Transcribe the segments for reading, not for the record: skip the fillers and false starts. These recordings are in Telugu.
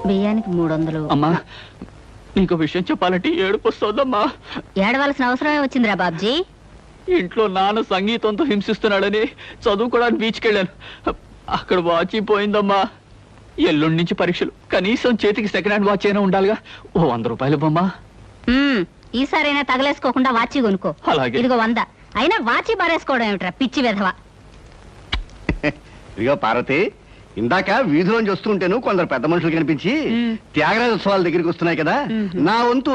బియ్యానికి 300. అమ్మా నీకు విషయం చెప్పాలంటే ఏడుపు వస్తుందమ్మా. ఏడవలసిన అవసరమే వచ్చిందిరా బాబ్జీ. ఇంట్లో నాన్న సంగీతంతో హింసిస్తున్నాడని చదువుకోవడానికి బీచ్కి వెళ్ళాను. అక్కడ వాచ్ పోయిందమ్మా. ఎల్లుండి నుంచి పరీక్షలు, కనీసం చేతికి సెకండ్ హ్యాండ్ వాచ్ అయినా ఉండాలిగా. ఓ 100 రూపాయలు బొమ్మా. ఈసారైనా తగలేసుకోకుండా వాచి కొనుక్కో. అలాగే. ఇదిగో 100. అయినా వాచి బారేసుకోవడం ఏమిట్రా పిచ్చి వెధవ. ఇదిగో పార్వతి, ఇందాక వీధిలోంచి వస్తుంటేను కొందరు పెద్ద మనుషులు కనిపించి త్యాగరాజోత్సవాల దగ్గరికి వస్తున్నాయి కదా, నా వంతు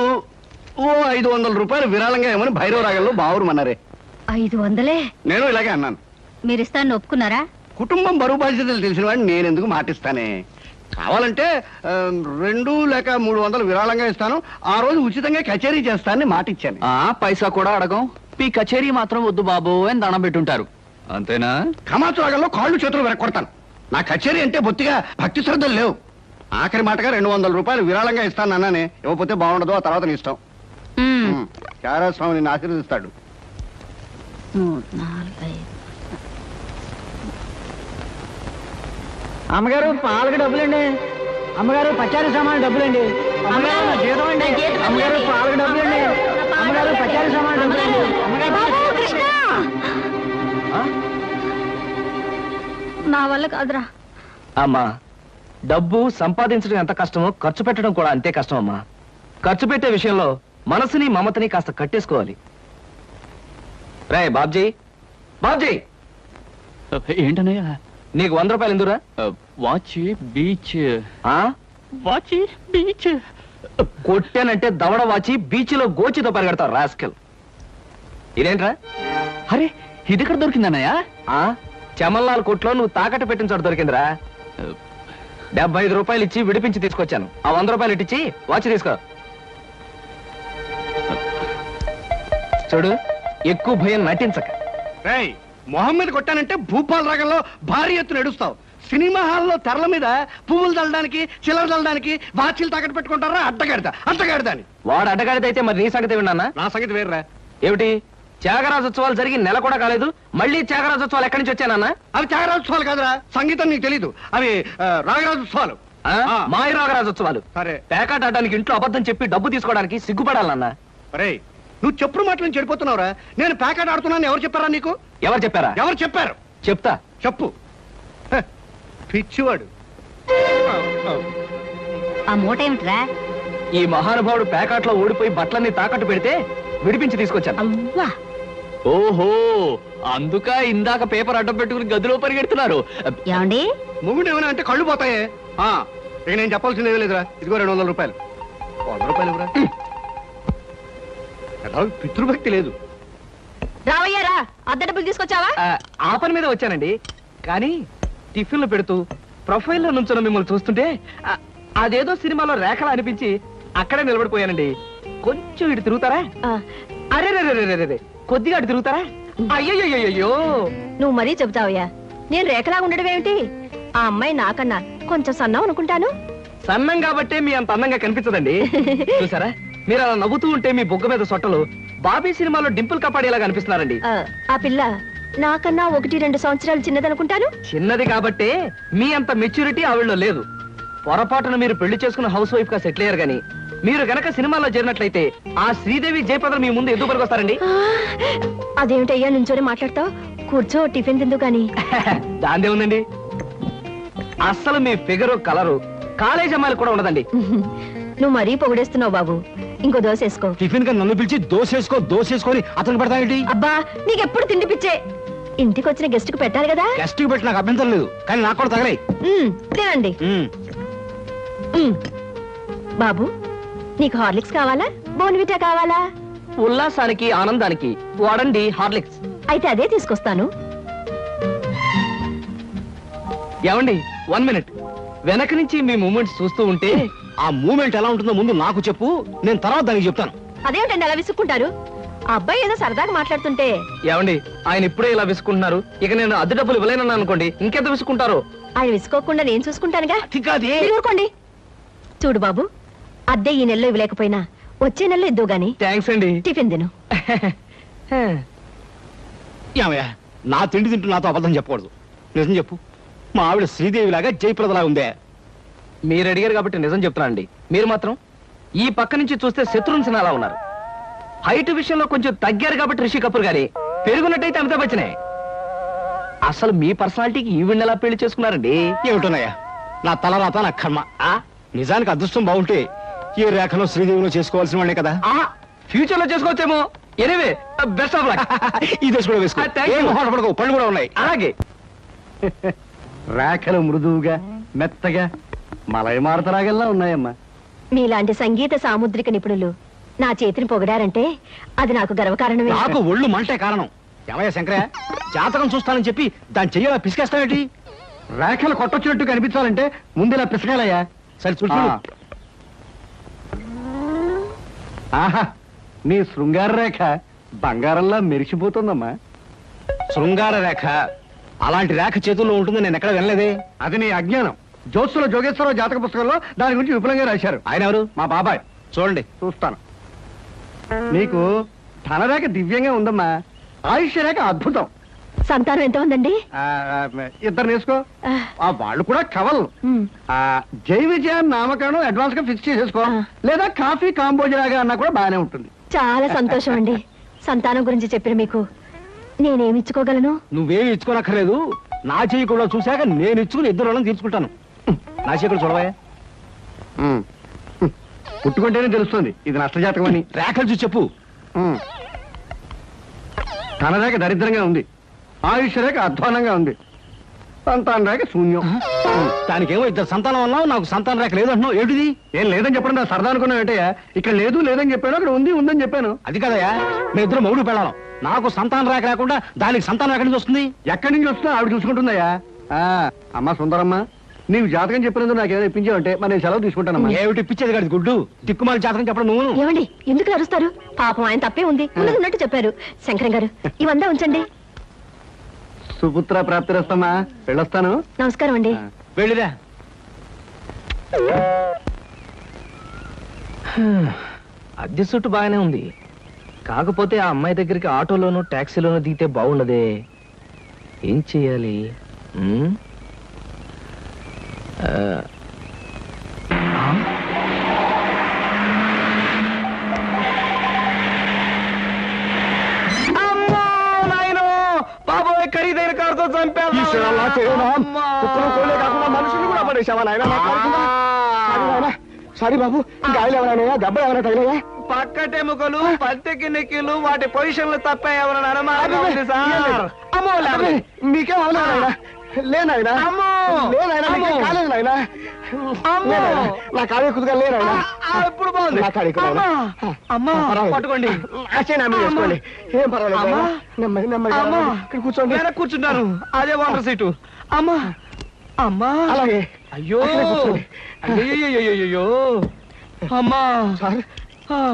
ఓ 500 రూపాయలు విరాళంగా ఏమని భైరవ రాగంలో బావురమన్నారే. 500? నేను ఇలాగే అన్నాను. మీరిస్తాను ఒప్పుకున్నారా? కుటుంబం బరువు బాధ్యతలు తెలిసిన వాడిని నేను ఎందుకు మాటిస్తానే. కావాలంటే 2 లేక 300 విరాళంగా ఇస్తాను. ఆ రోజు ఉచితంగా కచేరీ చేస్తానని మాటిచ్చాను. పైసా కూడా అడగం. మీ కచేరీ మాత్రం వద్దు బాబు అని దండం పెట్టుంటారు, అంతేనా? కమాతు రాగంలో కాళ్ళు చేతులు వెరక్కొడతాను. నా కచేరీ అంటే బొత్తిగా భక్తి శ్రద్ధలు లేవు. ఆఖరి మాటగా 200 రూపాయలు విరాళంగా ఇస్తాను అన్నానే. ఇవ్వకపోతే బాగుండదు, ఆ తర్వాత నీ ఇష్టం. చారాస్వామి నిన్ను ఆశీర్వదిస్తాడు. 3, 4, 5. అమ్మగారు పాలకు డబ్బులండి. అమ్మగారు పచారీ సామాన్ డబ్బులండి. అమ్మగారు నా జీతం అండి. అమ్మగారు పాలకు డబ్బులండి. అమ్మగారు పచారీ సామాన్ డబ్బులండి. నా వల్ల కాదురా. అమ్మా, డబ్బు సంపాదించడం ఎంత కష్టమో ఖర్చు పెట్టడం కూడా అంతే కష్టం అమ్మా. ఖర్చు పెట్టే విషయంలో మనసుని మమతని కాస్త కట్టేసుకోవాలి. రే బాబ్జీ, బాబ్జీ, ఏంటనయ్యా? నీకు 100 రూపాయలు ఎందురా? Watch beach. వాచ్ బీచ్ కొట్టానంటే దవడ వాచి బీచ్లో గోచితో పరిగెడతావు రాస్కెల్. ఇదేంట్రా? అరే ఇది ఎక్కడ దొరికిందన్నయ్యా? చమల్లాల్ కొట్లో నువ్వు తాకట్టు పెట్టిన చోట దొరికిందిరా. 75 రూపాయలు ఇచ్చి విడిపించి తీసుకొచ్చాను. ఆ 100 రూపాయలు ఇట్టించి వాచ్ తీసుకో. చూడు, ఎక్కువ భయం నటించక. రేయ్, మొహమ్మద్ కొట్టానంటే భూపాల్ రాగంలో భారీ ఎత్తున ఎడుస్తావు. సినిమా హాల్లో తెరల మీద పువ్వులు చల్లడానికి, చిల్లర చల్లడానికి వాచీలు తాకట్టు పెట్టుకుంటారా? అడ్డగాడిదా అని. వాడు అడ్డగాడిదైతే మరి నీ సంగతి విన్నానా? నా సంగతి వేర్రా. ఏమిటి, త్యాగరాజోత్సవాలు జరిగి నెల కూడా కాలేదు, మళ్ళీ త్యాగరాజోత్సవాలు ఎక్కడి నుంచి వచ్చానన్నా? అవి త్యాగరాజోత్సవాలు కాదురా, సంగీతం నీకు తెలీదు. అవి రాగరాజోత్సవాలు. మాయ రాగరాజోత్సవాలు. సరే, పేకాట ఆడడానికి ఇంట్లో అబద్ధం చెప్పి డబ్బు తీసుకోవడానికి సిగ్గుపడాలన్నా? అరే నువ్వు చెప్పుడు మాటలను చెడిపోతున్నావురా. నేను పేకాట ఆడుతున్నాను ఎవరు చెప్పారా నీకు? ఎవరు చెప్పారా? ఎవరు చెప్పారు? చెప్తా, చెప్పు. పిచ్చివాడు. ఆ మూట ఏమిట్రా? ఈ మహానుభావుడు పేకాట్లో ఓడిపోయి బట్టలన్నీ తాకట్టు పెడితే విడిపించి తీసుకొచ్చాను. అవ్వా, ఓహో, అందుక ఇందాక పేపర్ అడ్డం పెట్టుకుని గదిలో పరిగెడుతున్నారు. ఏమండి? మొగుడు ఏమైనా అంటే కళ్ళు పోతాయే. ఇక నేను చెప్పాల్సింది ఏమీ లేదురా. ఇదిగో 200 రూపాయలు. 100 రూపాయలు ఇవ్వరా. పితృభక్తి లేదు. రావయ్యారా, అద్దె డబ్బులు తీసుకొచ్చావా? ఆ పని మీద వచ్చానండి. కానీ టిఫిన్లు పెడుతూ ప్రొఫైల్లో నుంచున్న మిమ్మల్ని చూస్తుంటే అదేదో సినిమాలో రేఖలా అనిపించి అక్కడే నిలబడిపోయానండి. కొంచెం ఇటు తిరుగుతారా? అరే రే, కొద్దిగా అటు తిరుగుతారా? అయ్యయ్యో, నువ్వు మరీ చెబుతావయ్యా. నేను రేఖలా ఉండడం ఏమిటి? ఆ అమ్మాయి నాకన్నా కొంచెం సన్నం అనుకుంటాను. సన్నం కాబట్టే మీ అంత అందంగా కనిపించదండి. చూసారా, మీరు అలా నవ్వుతూ ఉంటే మీ బొగ్గ మీద సొట్టలు బాబీ సినిమాలో డింపుల్ కపాడేలా కనిపిస్తున్నారండి. ఆ పిల్ల నాకన్నా 1-2 సంవత్సరాలు చిన్నదనుకుంటాను. చిన్నది కాబట్టే మీ అంత మెచ్యూరిటీ ఆవిడలో లేదు. పొరపాటున మీరు పెళ్లి చేసుకున్న హౌస్ వైఫ్ గా సెటిల్ అయ్యారు గాని మీరు గనక సినిమాలో చేరినట్లయితే ఆ శ్రీదేవి జయప్రద మీ ముందు ఎందుకు పనికొస్తారండి? అదేమిటయ్యా నుంచోనే మాట్లాడతావు? కూర్చో, టిఫిన్ తిందు గాని. దాందే ఉందండి. అస్సలు మీ ఫిగరు కలరు కాలేజ్ అమ్మాయిలు కూడా ఉండదండి. నువ్వు మరీ పొగిడేస్తున్నావు బాబు. ఇంకో దోశ వేసుకో. టిఫిన్ గా నన్ను పిలిచి దోసేసుకొని అతను పెడతానండి. అబ్బా, నీకెప్పుడు తిండి పిచ్చే. ఇంటికి వచ్చిన గెస్ట్ కు పెట్టాలి కదా. గెస్ట్ కి పెట్టి నాకు అభ్యంతరం లేదు, కానీ నాకు కూడా తగలే. తినండి. బాబు, నీకు హార్లిక్స్ కావాలా, బోర్న్విటా కావాలా? ఉల్లాసానికి ఆనందానికి వాడండి హార్లిక్స్. అయితే అదే తీసుకొస్తాను. ఏమండి, 1 మినిట్. వెనక నుంచి మీ మూమెంట్స్ చూస్తూ ఉంటే ఆ మూమెంట్ ఎలా ఉంటుందో ముందు నాకు చెప్పు, నేను తర్వాత దానికి చెప్తాను. అదేమిటండి అలా విసుక్కుంటారు? ఆ అబ్బాయి ఏదో సరదాగా మాట్లాడుతుంటే. ఏమండి, ఆయన ఇప్పుడే ఇలా విసుకుంటున్నారు. ఇక నేను అద్దె డబ్బులు ఇవ్వలేనన్నా అనుకోండి, ఇంకెంత విసుకుంటారు? ఆయన విసుకోకుండా నేను చూసుకుంటానుగా. మీరు ఊరుకోండి. చూడు బాబు, అద్దె ఈ నెలలో ఇవ్వలేకపోయినా వచ్చే నెలలో ఇద్దు గాని. థ్యాంక్స్ అండి. టిఫిన్ తిను. ఏమయ్యా, నా తిండి తింటూ నాతో అబద్ధం చెప్పకూడదు. నిజం చెప్పు, మా ఆవిడ శ్రీదేవి లాగా జయప్రదలా ఉందే? మీరు అడిగారు కాబట్టి నిజం చెప్తున్నానండి. మీరు మాత్రం ఈ పక్క నుంచి చూస్తే శత్రుఘ్న సిన్హా అలా ఉన్నారు. హైట్ విషయంలో కొంచెం తగ్గారు కాబట్టి రిషి కపూర్ గారి, పెరుగున్నట్టయితే అమితాబ్ బచ్చనే. అసలు మీ పర్సనాలిటీకి ఈవిడ ఎలా పెళ్లి చేసుకున్నారండి? ఏమిటోనయ్యా, నా తలరాత నా కర్మ. నిజానికి అదృష్టం బాగుంటే ఈ రేఖలో శ్రీదేవిలో చేసుకోవాల్సిన వాళ్ళే కదా. ఫ్యూచర్ లో చేసుకోవచ్చేమో. Anyway best of luck. ఈ దశ కూడా వేసుకో. Thank you. ఏం మొహాట పడకు, పళ్ళు కూడా ఉన్నాయి. అలాగే. రేఖలు మృదువుగా మెత్తగా మలయమారుతరాగల్లా ఉన్నాయమ్మా. మీలాంటి సంగీత సాముద్రిక నిపుణులు నా చేతిని పొగిడారంటే అది నాకు గర్వకారణమే. నాకు ఒళ్ళు మంటే కారణం. ఏమయ్య శంకరయ్య, జాతకం చూస్తానని చెప్పి దాన్ని చెయ్యాల పిసికేస్తావేంటి? రేఖలు కొట్టొచ్చినట్టు కనిపించాలంటే ముందు ఇలా పిసకాలయ్యా. సరే చూడు. ఆహా, నీ శృంగార రేఖ బంగారంలా మెరిసిపోతుందమ్మా. శృంగార రేఖ అలాంటి రేఖ చేతుల్లో ఉంటుంది నేను ఎక్కడ వినలేదే. అది నీ అజ్ఞానం. జోత్సుల జోగేశ్వరరావు జాతక పుస్తకంలో దాని గురించి విపులంగా రాశారు. ఆయన ఎవరు? మా బాబాయ్. చూడండి. చూస్తాను. నీకు ధనరేఖ దివ్యంగా ఉందమ్మా. ఆయుష్య రేఖ అద్భుతం. సంతానం ఎంత ఉందండి? ఇద్దరు నేసుకో. వాళ్ళు కూడా కవల్. జై విజయాన్ని నామకరణం అడ్వాన్స్ గా ఫిక్స్ చేసేసుకో. లేదా కాఫీ కాంబోజరాగా అన్నా కూడా బాగానే ఉంటుంది. చాలా సంతోషం అండి. సంతానం గురించి చెప్పిన మీకు నేనేమి ఇచ్చుకోగలను? నువ్వేమి ఇచ్చుకోనక్కర్లేదు. నా చెయ్యి కూడా చూశాక నేను ఇచ్చుకుని ఇద్దరు వాళ్ళని తీర్చుకుంటాను. నా చెయ్యి కూడా చూడవా. పుట్టుకుంటేనే తెలుస్తుంది ఇది నష్టజాతకం అని. రేఖలు చూసి చెప్పు. ధనరేఖ దరిద్రంగా ఉంది. ఆయుష్ రేఖ అధ్వానంగా ఉంది. సంతాన రేఖ శూన్యం. దానికేమో ఇద్దరు సంతానం అన్నావు, నాకు సంతాన రేఖ లేదు అంటున్నావు. ఏంటిది? ఏం లేదని చెప్పడం నా సరదా అనుకున్నావు ఏంటయ్యా? ఇక్కడ లేదు లేదని చెప్పాను, అక్కడ ఉంది ఉందని చెప్పాను. అది కదయ్యా, మీ ఇద్దరు మొగుడు పెళ్ళాం. నాకు సంతాన రేఖ లేకుండా దానికి సంతానం ఎక్కడి నుంచి వస్తుంది? ఎక్కడి నుంచి వస్తున్నా ఆవిడ చూసుకుంటుందయ్యా. అమ్మా సుందరమ్మా, నీవు జాతకం చెప్పినందుకు నాకేమైనా ఇప్పించావంటే మరి నేను సెలవు తీసుకుంటానమ్మా. ఏమిటి ఇప్పించేది కాదు గుడ్డు, దిక్కుమాలి జాతకం చెప్పడం నువ్వు. ఏమండి ఎందుకు అరుస్తారు? పాపం ఆయన తప్పే ఉంది, ఉన్నట్టు చెప్పారు. శంకరం గారు ఇవంతా ఉంచండి. సుపుత్ర ప్రాప్తిరస్తమ్మా, వెళ్ళొస్తాను. నమస్కారం అండి. వెళ్ళిరా. అద్దె చుట్టూ బాగానే ఉంది, కాకపోతే ఆ అమ్మాయి దగ్గరికి ఆటోలోనూ ట్యాక్సీలోనూ దిగితే బాగుండదే. ఏం చెయ్యాలి? బాబోయ్, ఖరీదైన కారుతో చంపాను. మనుషులు కూడా పడేసావా నాయన? సారీ బాబు, గాయలు ఎవరైనా దెబ్బ ఎవరైనా తగిలాయా? పక్కటెముకలు, పత్తికి నెక్కిలు, వాటి పొజిషన్లు తప్ప ఎవరైనా అనుమానం ఉంది సార్. అమ్మో, మీకేం అవలేదా? లేనాయనా, నా కాడే కుదుగా లేనాయనా. ఇప్పుడు బాగుంది. అమ్మా పట్టుకోండి. చేసుకోండి, ఏం పర్వాలేదు. నెమ్మది నెమ్మది ఇక్కడ కూర్చోండి. కూర్చుంటాను, అదే వాటర్ సీటు. అమ్మా అమ్మా. అలాగే. అయ్యో అయ్యో అమ్మా. సార్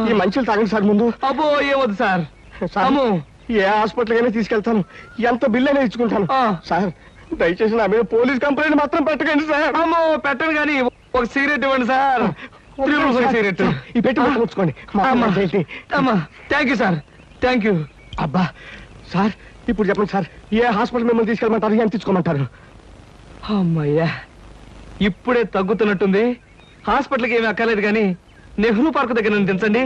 ఈ మంచులు తాగండి సార్ ముందు. అబ్బో ఏమొద్దు సార్. అమ్మో, ఏ హాస్పిటల్ అయినా తీసుకెళ్తాను, ఎంత బిల్ అయినా ఇచ్చుకుంటాను. సార్ దయచేసి నా మీద పోలీస్ కంప్లైంట్ మాత్రం పెట్టకండి సార్. అమ్మో పెట్టను కానీ ఒక సిగరెట్ ఇవ్వండి సార్. సిగరెట్ ఈ పెట్టి ముచ్చుకోండి. అమ్మా thank you sir, thank you. అబ్బా సార్, ఇప్పుడు చెప్పండి సార్, ఏ హాస్పిటల్ మిమ్మల్ని తీసుకెళ్ళమంటారు, ఎంత తీసుకోమంటారు? అమ్మయ్యా, ఇప్పుడే తగ్గుతున్నట్టుంది. హాస్పిటల్కి ఏమీ అక్కర్లేదు కానీ నెహ్రూ పార్క్ దగ్గర నన్ను దించండి.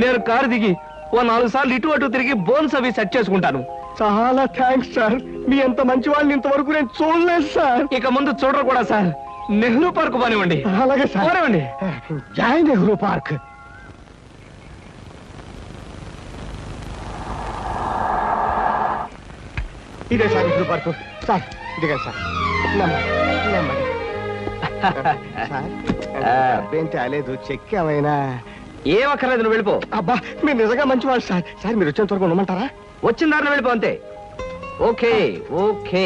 నేను కారు దిగి ఓ 4 సార్లు ఇటు అటు తిరిగి బోన్స్ అవి సెట్ చేసుకుంటాను. చాలా థ్యాంక్స్ సార్, మీ అంత మంచి వాళ్ళని ఇంతవరకు నేను చూడలేదు సార్. ఇక ముందు చూడరు కూడా సార్. నెహ్రూ పార్క్ పోనివ్వండి. అలాగే సార్, పోనివ్వండి. జై నెహ్రూ పార్క్. ఇదే సార్ నెహ్రూ పార్క్. సార్ ఇదిగా సార్. అబ్బేంటి అలేదు, చెక్ ఏమైనా? ఏం అక్కర్లేదు, నువ్వు వెళ్ళిపో. అబ్బా మీరు నిజంగా మంచి వాళ్ళు సార్. సార్ మీరు వచ్చేంత వరకు ఉండమంటారా? వచ్చిన దారిలో వెళ్ళిపో అంతే. Okay okay.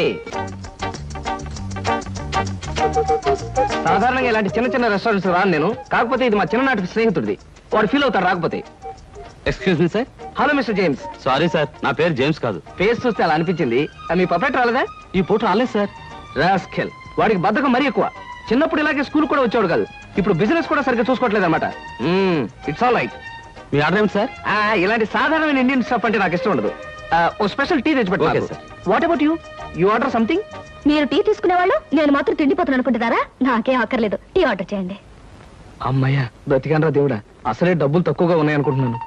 సాధారణంగా ఇలాంటి చిన్న చిన్న రెస్టారెంట్స్ రాను నేను, కాకపోతే ఇది మా చిన్ననాటి స్నేహితుడిది. వాడు ఫీల్ అవుతాడు రాకపోతే. Excuse me sir. Hello mister James. Sorry sir, నా పేరు జేమ్స్ కాదు. ఫేస్ చూస్తే అలా అనిపించింది. మీ పర్ఫెక్ట్ రాలేదా? ఈ పూట రాలేదు సార్. రాస్కెల్, వాడికి బద్ధకం మరీ ఎక్కువ. చిన్నప్పుడు ఇలాగే స్కూల్ కూడా వచ్చాడు కాదు, ఇప్పుడు బిజినెస్ కూడా సరిగ్గా చూసుకోవట్లేదు అనమాట. It's all right. Me order ఏమిటి సార్? ఇలాంటి సాధారణమైన ఇండియన్ స్టాఫ్ అంటే నాకు ఇష్టం ఉండదు. ఓ స్పెషల్ టీ తెచ్చి పెట్టండి. What about you? You order something? మీరు టీ తీసుకునేవాళ్ళు నేను మాత్రం తిండిపోతాను అనుకుంటున్నారా? నాకేం అక్కర్లేదు, టీ ఆర్డర్ చేయండి. అమ్మయ్యా బ్రతికానరా దేవుడా, అసలే డబ్బులు తక్కువగా ఉన్నాయనుకుంటున్నాను.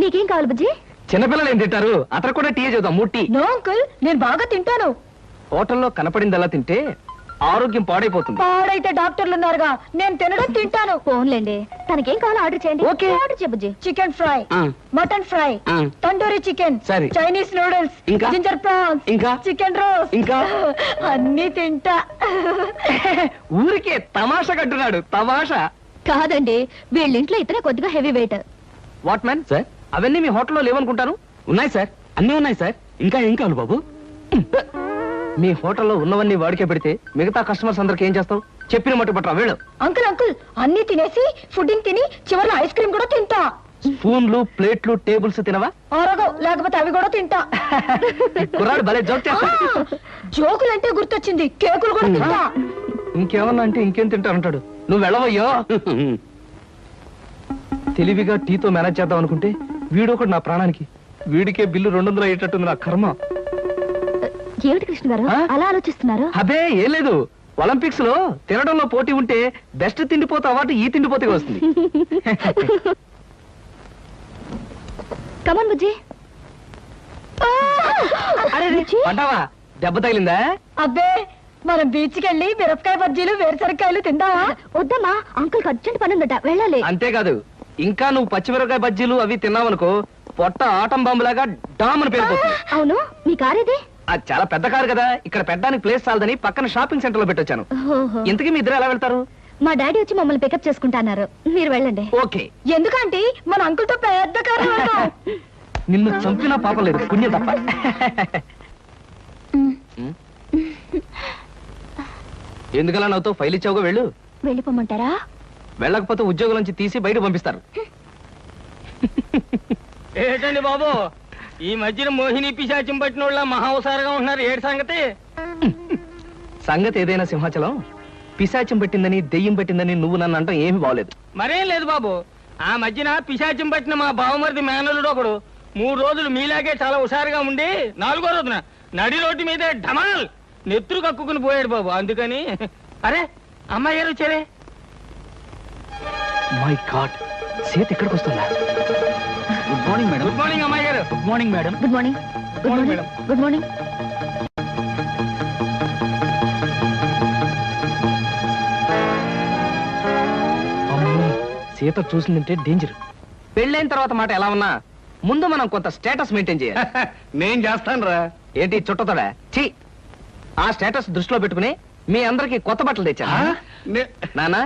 నీకేం కావాలి బుజ్జి? చిన్నపిల్లలు ఏం తింటారు, అతను కూడా టీ చేద్దాం, 3 టీ. నో అంకుల్, నేను బాగా తింటాను. హోటల్లో కనపడిందలా తింటే ఆరోగ్యం పాడైపోతుంది. పాడైతే డాక్టర్లు ఉన్నారుగా, నేను తినడం తింటాను. ఫోన్లేండి, తనకేం కావాలో ఆర్డర్ చేయండి. ఓకే. ఆర్డర్ చేయ బుజ్జి. చికెన్ ఫ్రై, మటన్ ఫ్రై, ఆ. తందూరి చికెన్, సరే. చైనీస్ నూడిల్స్, ఇంకా? జింజర్ ప్రాన్స్, ఇంకా? చికెన్ రోస్ట్, ఇంకా? అన్ని తింటా. ఊరికే తమాషా కట్టున్నాడు, తమాషా. కాదండి, వీళ్ళింట్లో ఇతనే కొద్దిగా heavy weight. What man sir, అవన్నీ మీ హోటల్లో లేవనుకుంటాను. ఉన్నాయి సార్, అన్నీ ఉన్నాయి సార్. ఇంకా ఏం కావాలి బాబు? మీ హోటల్లో ఉన్నవన్నీ వాడికే పెడితే మిగతా కస్టమర్స్ అందరికి ఏం చేస్తావు? చెప్పిన మట్టు పట్టరా వెళ్ళు. అంకుల్ అంకుల్, అన్ని తినేసి ఫుడ్డింగ్ తిని చివరిలో ఐస్ క్రీమ్ కూడా తింటా. స్పూన్లు, ప్లేట్లు, టేబుల్స్ తినవా? ఆరోగో, లేకపోతే అవి కూడా తింటా. కుర్రాడు భలే జోక్ చేస్తాడు. జోకులంటే గుర్తొచ్చింది, కేకులు కూడా తింటా. ఇంకేమన్నా అంటే ఇంకేం తింటానంటాడు. నువ్వు వెళ్ళవయ్యో. తెలివిగా టీతో మేనేజ్ చేద్దాం అనుకుంటే వీడొకడు నా ప్రాణానికి. వీడికే బిల్లు 200 అయ్యేటట్టుంది నా కర్మ. ఏమిటి కృష్ణ గారు ఆ? అలా ఆలోచిస్తున్నారు? అదే ఏం లేదు, ఒలింపిక్స్ లో తినడంలో పోటీ ఉంటే బెస్ట్ తిండిపోతే అవార్డు ఈ తిండిపోతే వస్తుంది. కమన్ బుజ్జి. అరే పడ్డావా? దెబ్బ తగిలిందా? అబ్బే, మనం బీచ్కి వెళ్ళి మిరపకాయ బజ్జీలు, వేరుసరికాయలు తిందామా? వద్దమ్మా, అంకుల్ అర్జెంట్ పని ఉందట, వెళ్ళాలి. అంతేకాదు, ఇంకా నువ్వు పచ్చిమిరపకాయ బజ్జీలు అవి తిన్నావనుకో పొట్ట ఆటం బాంబులాగా డామని పేరుపోతుంది. అవును, మీ కారు ఇది? అది చాలా పెద్ద కారు కదా, ఇక్కడ పెట్టడానికి ప్లేస్ చాలదని పక్కన షాపింగ్ సెంటర్ లో పెట్టొచ్చాను. ఓహో. ఇంతకీ మీ ఇద్దరు ఎలా వెళ్తారు? మా డాడీ వచ్చి మమ్మల్ని పికప్ చేసుకుంటున్నారు, మీరు వెళ్ళండి. ఓకే. ఎందుకంటే మన అంకుల్ తో పెద్ద కారు. నిన్ను చంపినా పాపం లేదు, పుణ్యం తప్ప. ఎందుకలా నవ్వుతో ఫైల్ ఇచ్చావుగా, వెళ్ళు. వెళ్ళిపోమంటారా? వెళ్ళకపోతే ఉద్యోగం నుంచి తీసి బయట పంపిస్తారు. ఏంటండి బాబు, ఈ మధ్యన మోహిని పిశాచం పట్టిన వాళ్ళ మహావసారంగా ఉంటున్నారు, ఏడు సంగతి? సంగతి ఏదైనా సింహాచలం, పిశాచం పట్టిందని దెయ్యం పట్టిందని నువ్వు నన్ను అంటాం ఏమీ బాగలేదు. మరేం లేదు బాబు, ఆ మధ్యన పిశాచం పట్టిన మా బావమరిది మేనలుడు ఒకడు 3 రోజులు మీలాగే చాలా హుషారుగా ఉండి 4వ రోజున నడి రోడ్డు మీదే ఢమాల్ నెత్తురు కక్కుకుని పోయాడు బాబు. అందుకని అరే అమ్మాయి గారు వచ్చారే. మై గాడ్, సీత ఎక్కడికి వస్తుందా? Good morning madam. Good morning అమ్మాయి గారు. Good morning madam. Good morning. Good morning, morning. Good morning. అమ్మో, సీత చూసిందంటే డేంజర్. పెళ్ళైన తర్వాత మాట ఎలా ఉన్నా ముందు మనం కొంత స్టేటస్ మెయింటైన్ చేయాలి. నేను చేస్తాను రా. ఏంటి చుట్టతోడా? ఛీ, ఆ స్టేటస్ దృష్టిలో పెట్టుకుని మీ అందరికి కొత్త బట్టలు తెచ్చా. నానా,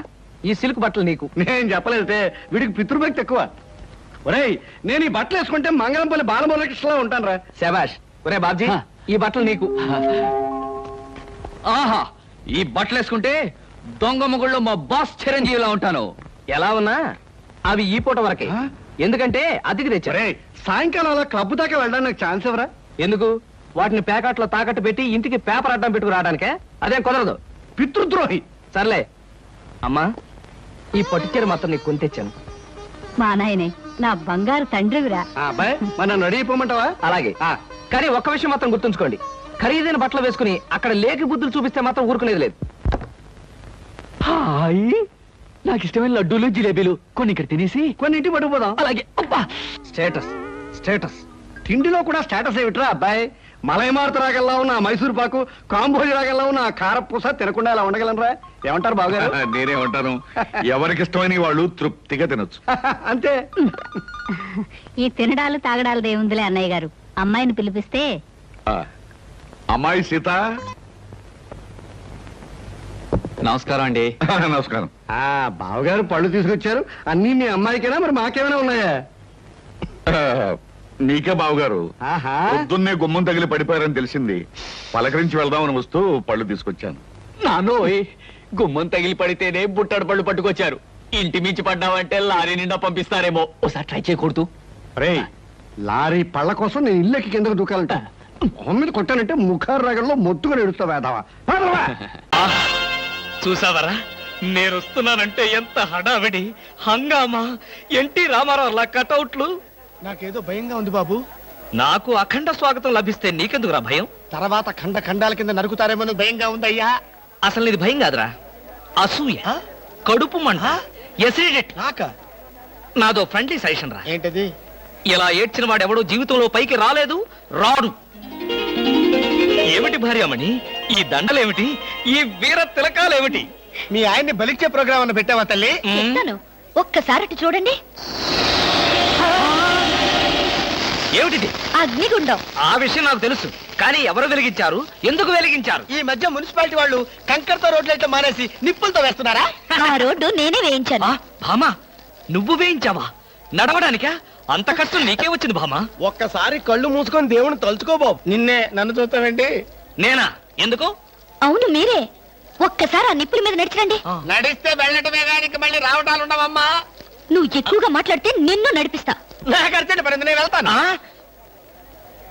ఈ సిల్క్ బట్టలు నీకు. నేను చెప్పలేదే, వీడికి పితృభక్తి ఎక్కువ. ఒరేయ్, నేను ఈ బట్టలు వేసుకుంటే మంగళంపల్లి బాలమురకృష్ణలా ఉంటాను రా. శబాష్. ఒరే బాబ్జీ, హా. ఈ బట్టలు నీకు. ఆహా, ఈ బట్టలు వేసుకుంటే దొంగ మొగుళ్ళో మా బాస్ చిరంజీవిలా ఉంటాను. ఎలా ఉన్నా అవి ఈ పూట వరకే, ఆ? ఎందుకంటే అద్దెకి తెచ్చారు. ఒరేయ్, సాయంకాలం అలా క్లబ్ దాకా వెళ్ళడానికి నాకు ఛాన్స్ ఎవరా? ఎందుకు? వాటిని ప్యాకెట్లో తాకట్టు పెట్టి ఇంటికి పేపర్ అడ్డం పెట్టుకు రావడానికే? అదేం కుదరదు. పితృద్రోహి. సర్లే అమ్మా, ఈ పట్టుచీర మాత్రం నీకు కొని తెచ్చాను. మా నాయనే, నా బంగారు తండ్రివిరా. ఆ అబ్బాయి, మన రెడీ అయిపోమంటావా? అలాగే. కానీ ఒక్క విషయం మాత్రం గుర్తుంచుకోండి, ఖరీదైన బట్టలు వేసుకుని అక్కడ లేకి బుద్ధులు చూపిస్తే మాత్రం ఊరుకునేది లేదు. హాయ్, నాకు ఇష్టమైన లడ్డూలు జిలేబీలు కొన్ని ఇక్కడ తినేసి కొన్ని ఇంటి పట్టుకుపోదాం. అలాగే. అబ్బా, స్టేటస్ స్టేటస్. తిండిలో కూడా స్టేటస్ ఏమిట్రా అబ్బాయి? మలైమారుత రాగల్లా ఉన్న ఆ మైసూర్ పాకు, కాంబోజి రాగల్లా ఉన్న ఆ కారపూస తినకుండా ఇలా ఉండగలనరా? ఏమంటారు బావగారు? నేనే ఉంటాను. ఎవరికి ఇష్టమైన వాళ్ళు తృప్తిగా తినొచ్చు. అంతే. ఈ తినడాలు తాగడాలు దేవుందిలే అన్నయ్య గారు. అమ్మాయిని పిలిపిస్తే ఆ, అమ్మాయి సీత. నమస్కారం అండి. నమస్కారం. ఆ బావగారు పళ్ళు తీసుకొచ్చారు. అన్నీ మీ అమ్మాయికేనా, మరి మాకేమైనా ఉన్నాయా? ఆ, నీకే బావగారు. ఆహా. పొద్దున్నే గుమ్మం తగిలి పడిపోయారని తెలిసింది. పలకరించి వెళ్దామని వస్తూ పళ్ళు తీసుకొచ్చాను. నానోయ్, గుమ్మం తగిలి పడితేనే బుట్టడు పళ్ళు పట్టుకొచ్చారు. ఇంటి మించి పడ్డావంటే లారీ నిండా పంపిస్తారేమో. ఒకసారి ట్రై చేయకూడదు. రేయ్, లారీ పళ్ళ కోసం నేను ఇల్లెక్కి కిందకు దూకాలంట. మొహం మీద కొట్టానంటే ముఖారు రగంలో మొత్తుగా ఎడుస్తా వేదావా. చూసావరా, నేను వస్తున్నానంటే ఎంత హడావిడి హంగామా. ఎన్టీ రామారావు అలా కటౌట్లు. నాకేదో భయంగా ఉంది బాబు. నాకు అఖండ స్వాగతం లభిస్తే నీకెందుకురా భయం? తర్వాత ఖండ ఖండాల కింద నరుకుతారేమో భయంగా ఉందయ్యా. అసలు ఇది భయం కాదురా, అసూయ, కడుపు మంట, ఎసిడిటీ. నాదో ఫ్రెండ్లీ సజెషన్ రా. ఏంటది? ఇలా ఏడ్చిన వాడెవడో జీవితంలో పైకి రాలేదు, రాడు. ఏమిటి భార్యమణి ఈ దండలేమిటి, ఈ వీర తిలకాలేమిటి? మీ ఆయన్ని బలిచ్చే ప్రోగ్రామ్ అన్న పెట్టావా తల్లి? చెప్తాను, ఒక్కసారి అటు చూడండి. ఏమిటిది? అగ్నిగుండం. ఆ విషయం నాకు తెలుసు, కానీ ఎవరు వెలిగించారు, ఎందుకు వెలిగించారు? ఈ మధ్య మున్సిపాలిటీ వాళ్ళు కంకరతో రోడ్లైతే మానేసి నిప్పులతో వేస్తున్నారా? ఆ రోడ్డు నేనే వేయించాను. భామా, నువ్వు వేయించావా? నడవడానికా? అంత కష్టం నీకే వచ్చింది భామా? ఒక్కసారి కళ్ళు మూసుకొని దేవుని తలుచుకో బాబు. నిన్నే నన్ను చూస్తావేంటి? నేనా? ఎందుకు? అవును మీరే. ఒక్కసారి ఆ నిప్పుల మీద నడిచిరండి. నడిస్తే వెళ్ళటమే కానీ మళ్ళీ రావటాలు ఉండవమ్మా. నువ్వు ఎక్కువగా మాట్లాడితే నిన్ను నడిపిస్తా. నాకు అర్జెంట్ పడింది, నేను వెళ్తాను.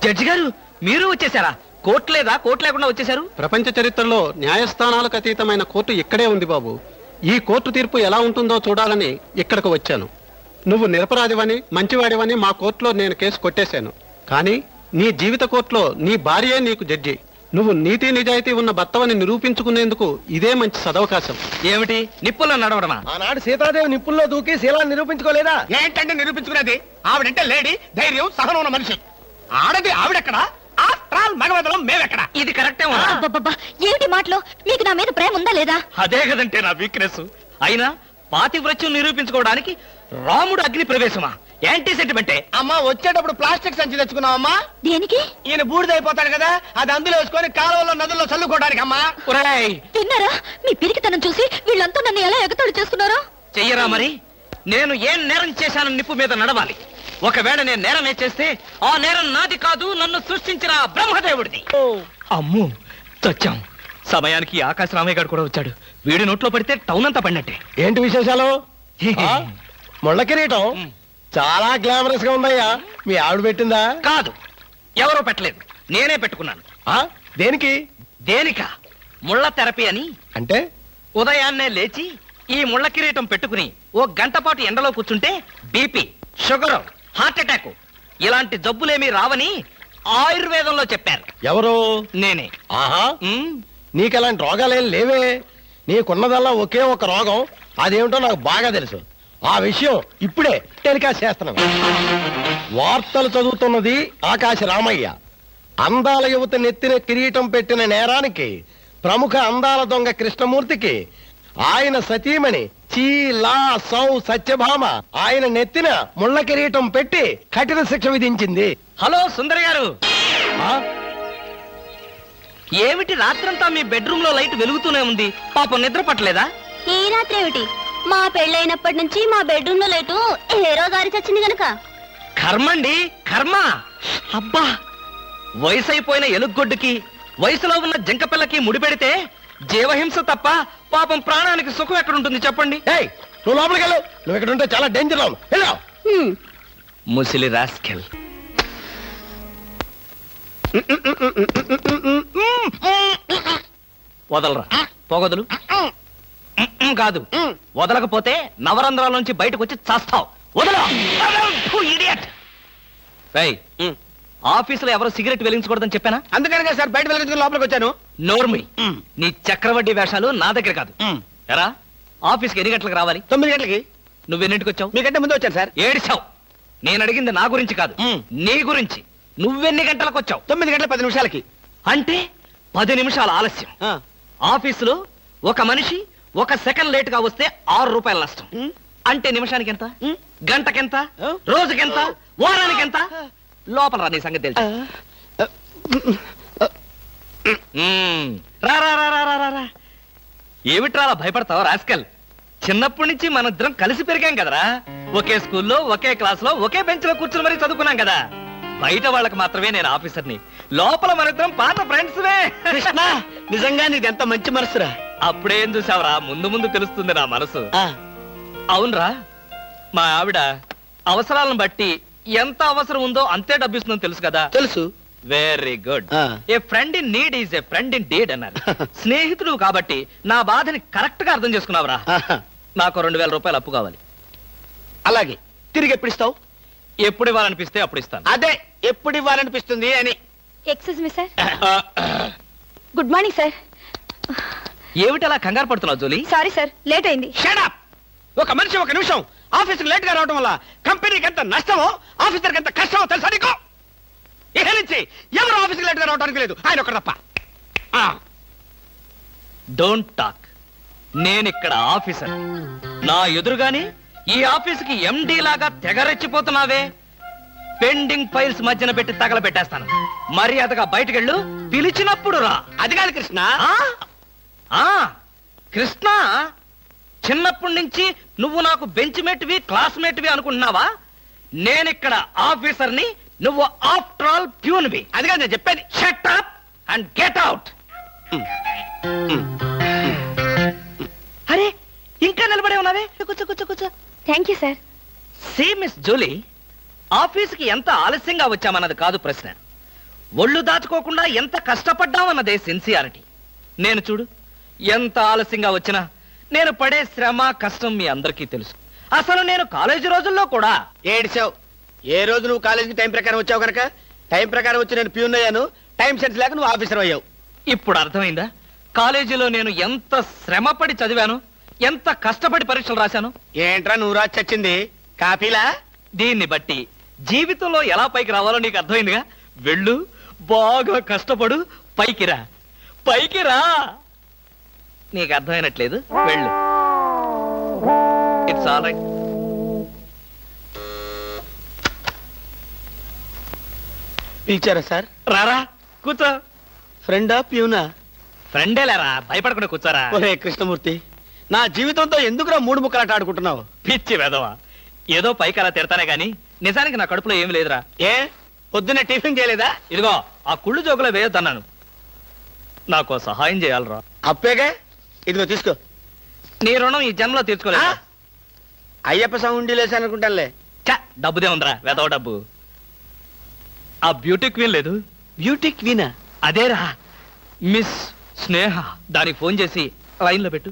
జడ్జి గారు మీరు వచ్చేసారా? కోర్టు లేదా? కోర్టు లేకుండా వచ్చేసారు? ప్రపంచ చరిత్రలో న్యాయస్థానాలకు అతీతమైన కోర్టు ఇక్కడే ఉంది బాబు. ఈ కోర్టు తీర్పు ఎలా ఉంటుందో చూడాలని ఇక్కడికి వచ్చాను. నువ్వు నిరపరాధివని, మంచివాడివని మా కోర్టులో నేను కేసు కొట్టేశాను. కానీ నీ జీవిత కోర్టులో నీ భార్యే నీకు జడ్జి. నువ్వు నీతి నిజాయితీ ఉన్న భర్తవని నిరూపించుకునేందుకు ఇదే మంచి సదవకాశం. ఏమిటి నిప్పుల్లో నడవడమా? ఆనాడు సీతాదేవి నిప్పుల్లో దూకి శీలాన్ని నిరూపించుకోలేదా? ఏంటంటే నిరూపించుకునేది? ఆవిడంటే లేడీ, ధైర్యం, సహనం ఉన్న మనిషి. ఆడది ఆవిడెక్కడ, ఆఫ్టర్ మగవదలం మేమెక్కడ? ఇది కరెక్టే. అబ్బబ్బబ్బా, ఏమిటి మాటలు? మీకు నా మీద ప్రేమ ఉందా లేదా? అదే కదంటే నా వీక్నెస్. అయినా పాతివ్రత్యం నిరూపించుకోవడానికి రాముడు అగ్ని ప్రవేశమా? యాంటీ సెంటిమెంటే. అమ్మా, వచ్చేటప్పుడు ప్లాస్టిక్ సంచి తెచ్చుకున్నావమ్మా. దేనికి? ఈయన బూడిదైపోతాడు కదా, అది అందులో వేసుకొని కాలువలో నదుల్లో చల్లుకోవడానికి అమ్మా. ఒరేయ్, తిన్నారా? మీ పిరికితనం చూసి వీళ్ళంతా నన్ను ఎలా ఎగతాళి చేస్తున్నారో. చెయ్యరా మరి? నేను ఏం నేరం చేశాను నిప్పు మీద నడవాలి. ఒకవేళ నేను నేరమే చేస్తే ఆ నేరం నాది కాదు, నన్ను సృష్టించిన బ్రహ్మదేవుడిది. అమ్మో, చచ్చాం. సమయానికి ఆకాశ రామయ్య గారు కూడా వచ్చాడు. వీడి నోట్లో పడితే టౌన్ అంతా పడినట్టే. ఏంటి విశేషాలు? ముళ్ళ కిరీటం చాలా గ్లామరస్ గా ఉందయ్యా. మీ ఆవిడ పెట్టిందా? కాదు, ఎవరో పెట్టలేదు, నేనే పెట్టుకున్నాను. దేనికి? దేనికా? ముళ్ళ థెరపీ అని. అంటే ఉదయాన్నే లేచి ఈ ముళ్ళ కిరీటం పెట్టుకుని ఓ గంట పాటు ఎండలో కూర్చుంటే బీపీ, షుగర్, హార్ట్ అటాక్ ఇలాంటి జబ్బులేమీ రావని ఆయుర్వేదంలో చెప్పారు. ఎవరు? నేనే. ఆహా, ఉమ్, నీకెలాంటి రోగాలేం లేవే. నీకున్నదల్లా ఒకే ఒక రోగం, అదేమిటో నాకు బాగా తెలుసు. ఆ విషయం ఇప్పుడే టెలికాస్ట్ చేస్తున్నాను. వార్తలు చదువుతున్నది ఆకాశ రామయ్య. అందాల యువత నెత్తిన కిరీటం పెట్టిన నేరానికి ప్రముఖ అందాల దొంగ కృష్ణమూర్తికి ఆయన సతీమణి చీలా సౌ సత్యభామ ఆయన నెత్తిన ముళ్ళ కిరీటం పెట్టి కఠిన శిక్ష విధించింది. హలో సుందరి గారు, ఆ? ఏమిటి రాత్రంతా మీ బెడ్రూమ్ లో లైట్ వెలుగుతూనే ఉంది? పాపం నిద్ర పట్టలేదా? ఈ రాత్రి ఏమిటి? మా పెళ్ళైనప్పటి నుంచి మా బెడ్రూమ్ లో లేటు హీరో గారి చచ్చింది గనక. కర్మండి, కర్మ. అబ్బా, వయసు అయిపోయిన ఎలుగొడ్డుకి వయసులో ఉన్న జంక పిల్లకి ముడిపెడితే జీవహింస తప్ప పాపం ప్రాణానికి సుఖం ఎక్కడుంటుంది చెప్పండి? ఏయ్, నువ్వు లోపలికి వెళ్ళు. నువ్వు ఇక్కడ ఉంటే చాలా డేంజర్. వెళ్ళు. ముసిలి రాస్కెల్. వదలరా, పోగొదలు. కాదు, వదలకపోతే నవరంధ్రాల నుంచి బయటకు వచ్చి చస్తావు. వదలు. ఇడియట్. ఆఫీసులో ఎవరో సిగరెట్ వెలిగించకూడదని చెప్పానా? అందుకనే సార్ బయట వెళ్ళి లోపలికి వచ్చాను. నోర్మి, నీ చక్రవడ్డీ వేషాలు నా దగ్గర కాదు. ఎరా, ఆఫీస్కి ఎన్ని గంటలకు రావాలి? 9 గంటలకి. నువ్వెన్నింటికి వచ్చావు? మీకంటే ముందు వచ్చాను సార్. ఏడిచావు. నేను అడిగింది నా గురించి కాదు, నీ గురించి. నువ్వెన్ని గంటలకు వచ్చావు? 9 గంటల 10 నిమిషాలకి. అంటే 10 నిమిషాల ఆలస్యం. ఆఫీసులో ఒక మనిషి 1 సెకండ్ లేట్ గా వస్తే 6 రూపాయల నష్టం. అంటే నిమిషానికి ఎంత? గంటకెంత? రోజుకెంత? వారానికి ఎంత? లోపల రా, నీ సంగతి తెలుసు. రా రా రా రా రా రా. ఏమిట్రా అలా భయపడతావు రాస్కల్? చిన్నప్పటి నుంచి మనిద్దరం కలిసి పెరిగాం కదరా. ఒకే స్కూల్లో, ఒకే క్లాస్ లో, ఒకే బెంచ్ లో కూర్చుని మరీ చదువుకున్నాం కదా. బయట వాళ్ళకి మాత్రమే నేను ఆఫీసర్ని, లోపల మనిద్దరం పాత ఫ్రెండ్స్. నిజంగా నీది ఎంత మంచి మనసురా. అప్పుడేం చూసావురా, ముందు ముందు తెలుస్తుంది నా మనసు. అవునరా, మా ఆవిడ అవసరాలను బట్టి ఎంత అవసరం ఉందో అంతే డబ్బిస్తుందని తెలుసు కదా? తెలుసు. Very good. A friend in need is a friend indeed అన్నారు. స్నేహితుడు కాబట్టి నా బాధని కరెక్ట్ గా అర్థం చేసుకున్నావురా. నాకు 2000 రూపాయలు అప్పు కావాలి. అలాగే. తిరిగి ఎప్పుడు ఇస్తావు? ఎప్పుడు ఇవ్వాలనిపిస్తే అప్పుడు ఇస్తాను. అదే, ఎప్పుడు ఇవ్వాలనిపిస్తుంది అని. Excuse me sir. Good morning sir. ఏమిటి అలా కంగారు పడుతున్నావు జోలీ? సారీ సార్, లేట్ అయింది. షడప్! ఒక మనిషి ఒక నిమిషం ఆఫీస్కి లేట్ గా రావడం వల్ల కంపెనీకి ఎంత నష్టమో ఆఫీసర్కి ఎంత కష్టమో తెలుసా నీకు? ఇక నుంచి ఎవరు ఆఫీస్కి లేట్ గా రావడానికి లేదు, ఆయన ఒకరు తప్ప. Don't talk. నేనిక్కడ ఆఫీసర్. నా ఎదురుగాని ఈ ఆఫీసుకి ఎండి లాగా తెగరెచ్చిపోతున్నావే. పెండింగ్ ఫైల్స్ మధ్యన పెట్టి తగలబెట్టేస్తాను. మర్యాదగా బయటకెళ్ళు, పిలిచినప్పుడు రా. అది కాదు కృష్ణ. కృష్ణ, చిన్నప్పటి నుంచి నువ్వు నాకు బెంచ్ మేట్వి క్లాస్మేట్వి అనుకుంటున్నావా? నేనిక్కడ ఆఫీసర్ని, నువ్వు ఆఫ్టర్ ఆల్ ప్యూన్వి. అది కాదు నేను చెప్పేది. Shut up and get out. అరే, ఇంకా నిలబడే ఉన్నావే? కూర్చో కూర్చో కూర్చో. Thank you sir. See miss Julie, ఆఫీస్కి ఎంత ఆలస్యంగా వచ్చామన్నది కాదు ప్రశ్న. ఒళ్ళు దాచుకోకుండా ఎంత కష్టపడ్డామన్నదే సిన్సియారిటీ. నేను చూడు, ఎంత ఆలస్యంగా వచ్చినా నేను పడే శ్రమ కష్టం మీ అందరికీ తెలుసు. అసలు నేను కాలేజీ రోజుల్లో కూడా ఏడిచావు. ఏ రోజు నువ్వు కాలేజీకి టైం ప్రకారం వచ్చావు కనుక టైం ప్రకారం వచ్చి నేను ప్యూన్ అయ్యాను. టైం సెన్స్ లేక నువ్వు ఆఫీసర్ అయ్యావు. ఇప్పుడు అర్థమైందా కాలేజీలో నేను ఎంత శ్రమపడి చదివాను, ఎంత కష్టపడి పరీక్షలు రాశాను? ఏంట్రా నువ్వు రాసి చచ్చింది? కాపీలా? దీన్ని బట్టి జీవితంలో ఎలా పైకి రావాలో నీకు అర్థమైందిగా. వెళ్ళు, బాగా కష్టపడు, పైకి రా. పైకి రా. నీకు అర్థమైనట్లేదు, వెళ్ళు. It's all right. పిలిచారా సార్? రారా, కూర్చో. ఫ్రెండా ప్యూనా? ఫ్రెండేలేరా, భయపడకుండా కూర్చోరా. ఒరే కృష్ణమూర్తి, నా జీవితంతో ఎందుకురా మూడు ముక్కలాట ఆడుకుంటున్నావు? పిచ్చి వెదవా, ఏదో పైకి అలా తిడతానే గాని నిజానికి నా కడుపులో ఏమి లేదురా. ఏ పొద్దున్నే టిఫిన్ చేయలేదా? ఇదిగో ఆ కుళ్ళు జోకులో వేయొద్దన్నాను. నాకు సహాయం చేయాలరా. అప్పేగా, ఇదిగో తీసుకో. నీ రుణం ఈ జన్మలో తీర్చుకోలేదు. అయ్యప్ప సౌండి లేసానుకుంటానులే. డబ్బుదే ఉందిరా, వెదవ డబ్బు. ఆ బ్యూటీ క్వీన్ లేదు? బ్యూటీ క్వీనా? అదేరా, మిస్ స్నేహ. దానికి ఫోన్ చేసి లైన్ లో పెట్టు.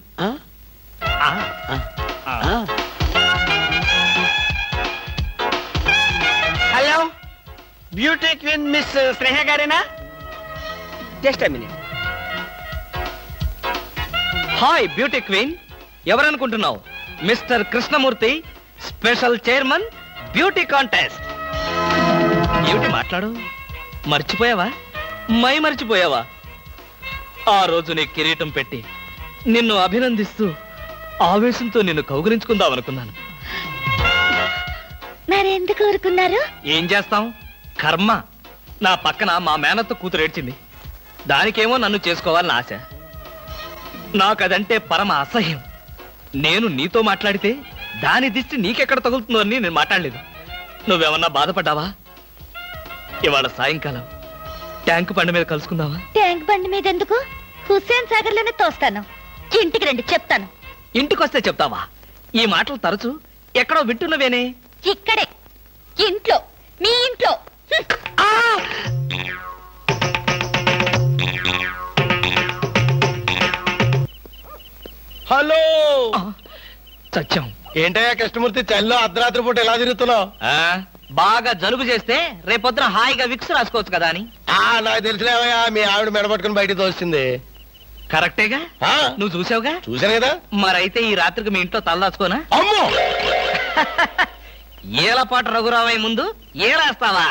Hello, beauty queen miss Sneha గారేనా? Just a minute. Hi beauty queen, ఎవరనుకుంటున్నావు? Mister Krishnamurthy, special chairman, beauty contest. ఏమిటి మాట్లాడు? మర్చిపోయావా? మర్చిపోయావా? ఆ రోజు నీ కిరీటం పెట్టి నిన్ను అభినందిస్తూ ఆవేశంతో నిన్ను కౌగిలించుకుందామనుకున్నాను. మరెందుకు ఊరుకున్నారు? ఏం చేస్తాం, కర్మ. నా పక్కన మా మేనత్త కూతురు ఏడ్చింది. దానికేమో నన్ను చేసుకోవాలని ఆశ. నాకదంటే పరమ అసహ్యం. నేను నీతో మాట్లాడితే దాని దిష్టి నీకెక్కడ తగులుతుందో అని నేను మాట్లాడలేదు. నువ్వేమన్నా బాధపడ్డావా? ఇవాళ సాయంకాలం ట్యాంక్ బండి మీద కలుసుకుందావా? ట్యాంక్ బండి మీద ఎందుకు? హుస్సేన్ సాగర్ లోనే తోస్తాను. ఇంటికి రండి, చెప్తాను. ఇంటికొస్తే చెప్తావా? ఈ మాటలు తరచు ఎక్కడో వింటున్నవేనే. ఇక్కడే, ఇంట్లో, మీ ఇంట్లో. హలో, సత్యం. ఏంటయ్యా కృష్ణమూర్తి, చల్లో అర్ధరాత్రి పూట ఎలా తిరుగుతున్నావు? బాగా జలుబు చేస్తే రేపొద్దున హాయిగా విక్స్ రాసుకోవచ్చు కదా అని. నాకు తెలిసినవయ్యా, మీ ఆవిడ మెడబట్టుకుని బయటికి తోస్తుంది. కరెక్టేగా, నువ్వు చూసావుగా. చూశాను కదా. మరైతే ఈ రాత్రికి మీ ఇంట్లో తలదాచుకోనా? అమ్మో, ఏలపాటు రఘురామయ్య ముందు ఏలేస్తావా?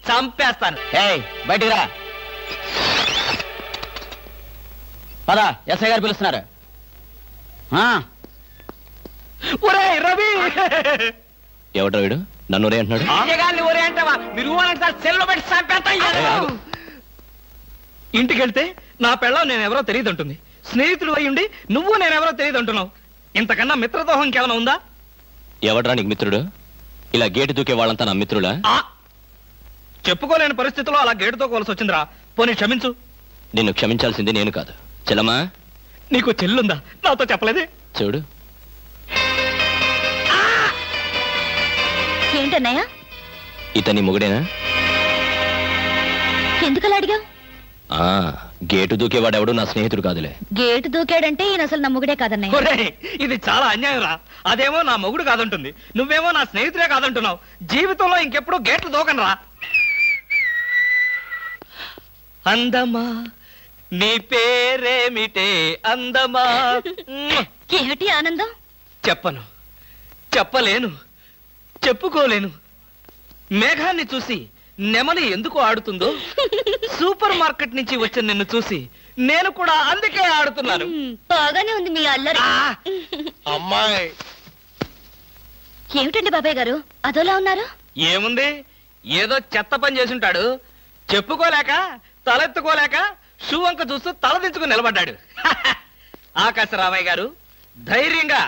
చంపేస్తాను. బయటికి రా. పదా, ఎస్ఐ గారు పిలుస్తున్నారు. ఒరేయ్ రవి! ఎవడ్రా వీడు నన్ను ఒరే అంటున్నాడు? ఒరే అంటావా? మీరు సెల్లో పెట్టి చంపేస్తా. ఇంటికి వెళ్తే నా పెళ్ళం నేనెవరో తెలియదు అంటుంది. స్నేహితుడు అయి ఉండి నువ్వు నేనెవరో తెలియదు అంటున్నావు. ఇంతకన్నా మిత్రదోహం ఇంకేమైనా ఉందా? ఎవడ్రా నీకు మిత్రుడు? ఇలా గేటు దూకే వాళ్ళంతా నా మిత్రులా? చెప్పుకోలేని పరిస్థితిలో అలా గేటుతో కోల్సి వచ్చిందిరా. పోనీ క్షమించు. నిన్ను క్షమించాల్సింది నేను కాదు. చెల్లమ్మా, నీకు చెల్లుందా? నాతో చెప్పలేదే. చూడు, ఏంటన్నయ్య? ఇతని మొగుడేనా? ఎందుకలా అడిగావు? గేటు దూకేవాడెవడు నా స్నేహితుడు కాదులే. గేటు దూకాడంటే ఈయన అసలు నా మొగుడే కాదన్నయ్య. ఒరేయ్, ఇది చాలా అన్యాయం రా. అదేమో నా మొగుడు కాదంటుంది, నువ్వేమో నా స్నేహితుడే కాదంటున్నావు. జీవితంలో ఇంకెప్పుడు గేట్లు దూకను రా. అందమా నీ పేరేమిటే అందమా ఏమిటి ఆనందం? చెప్పను, చెప్పలేను, చెప్పుకోలేను. మేఘాన్ని చూసి నెమలి ఎందుకు ఆడుతుందో సూపర్ మార్కెట్ నుంచి వచ్చిన నిన్ను చూసి నేను కూడా అందుకే ఆడుతున్నాను. బాగానే ఉంది మీ అల్లరి. అమ్మాయి ఏమిటండి బాబాయ్ గారు అదోలా ఉన్నారు? ఏముంది, ఏదో చెత్త పని చేసుంటాడు. చెప్పుకోలేక తలెత్తుకోలేక షూ వంక చూస్తూ తలదించుకుని నిలబడ్డాడు. ఆకాశరామయ్య గారు, ధైర్యంగా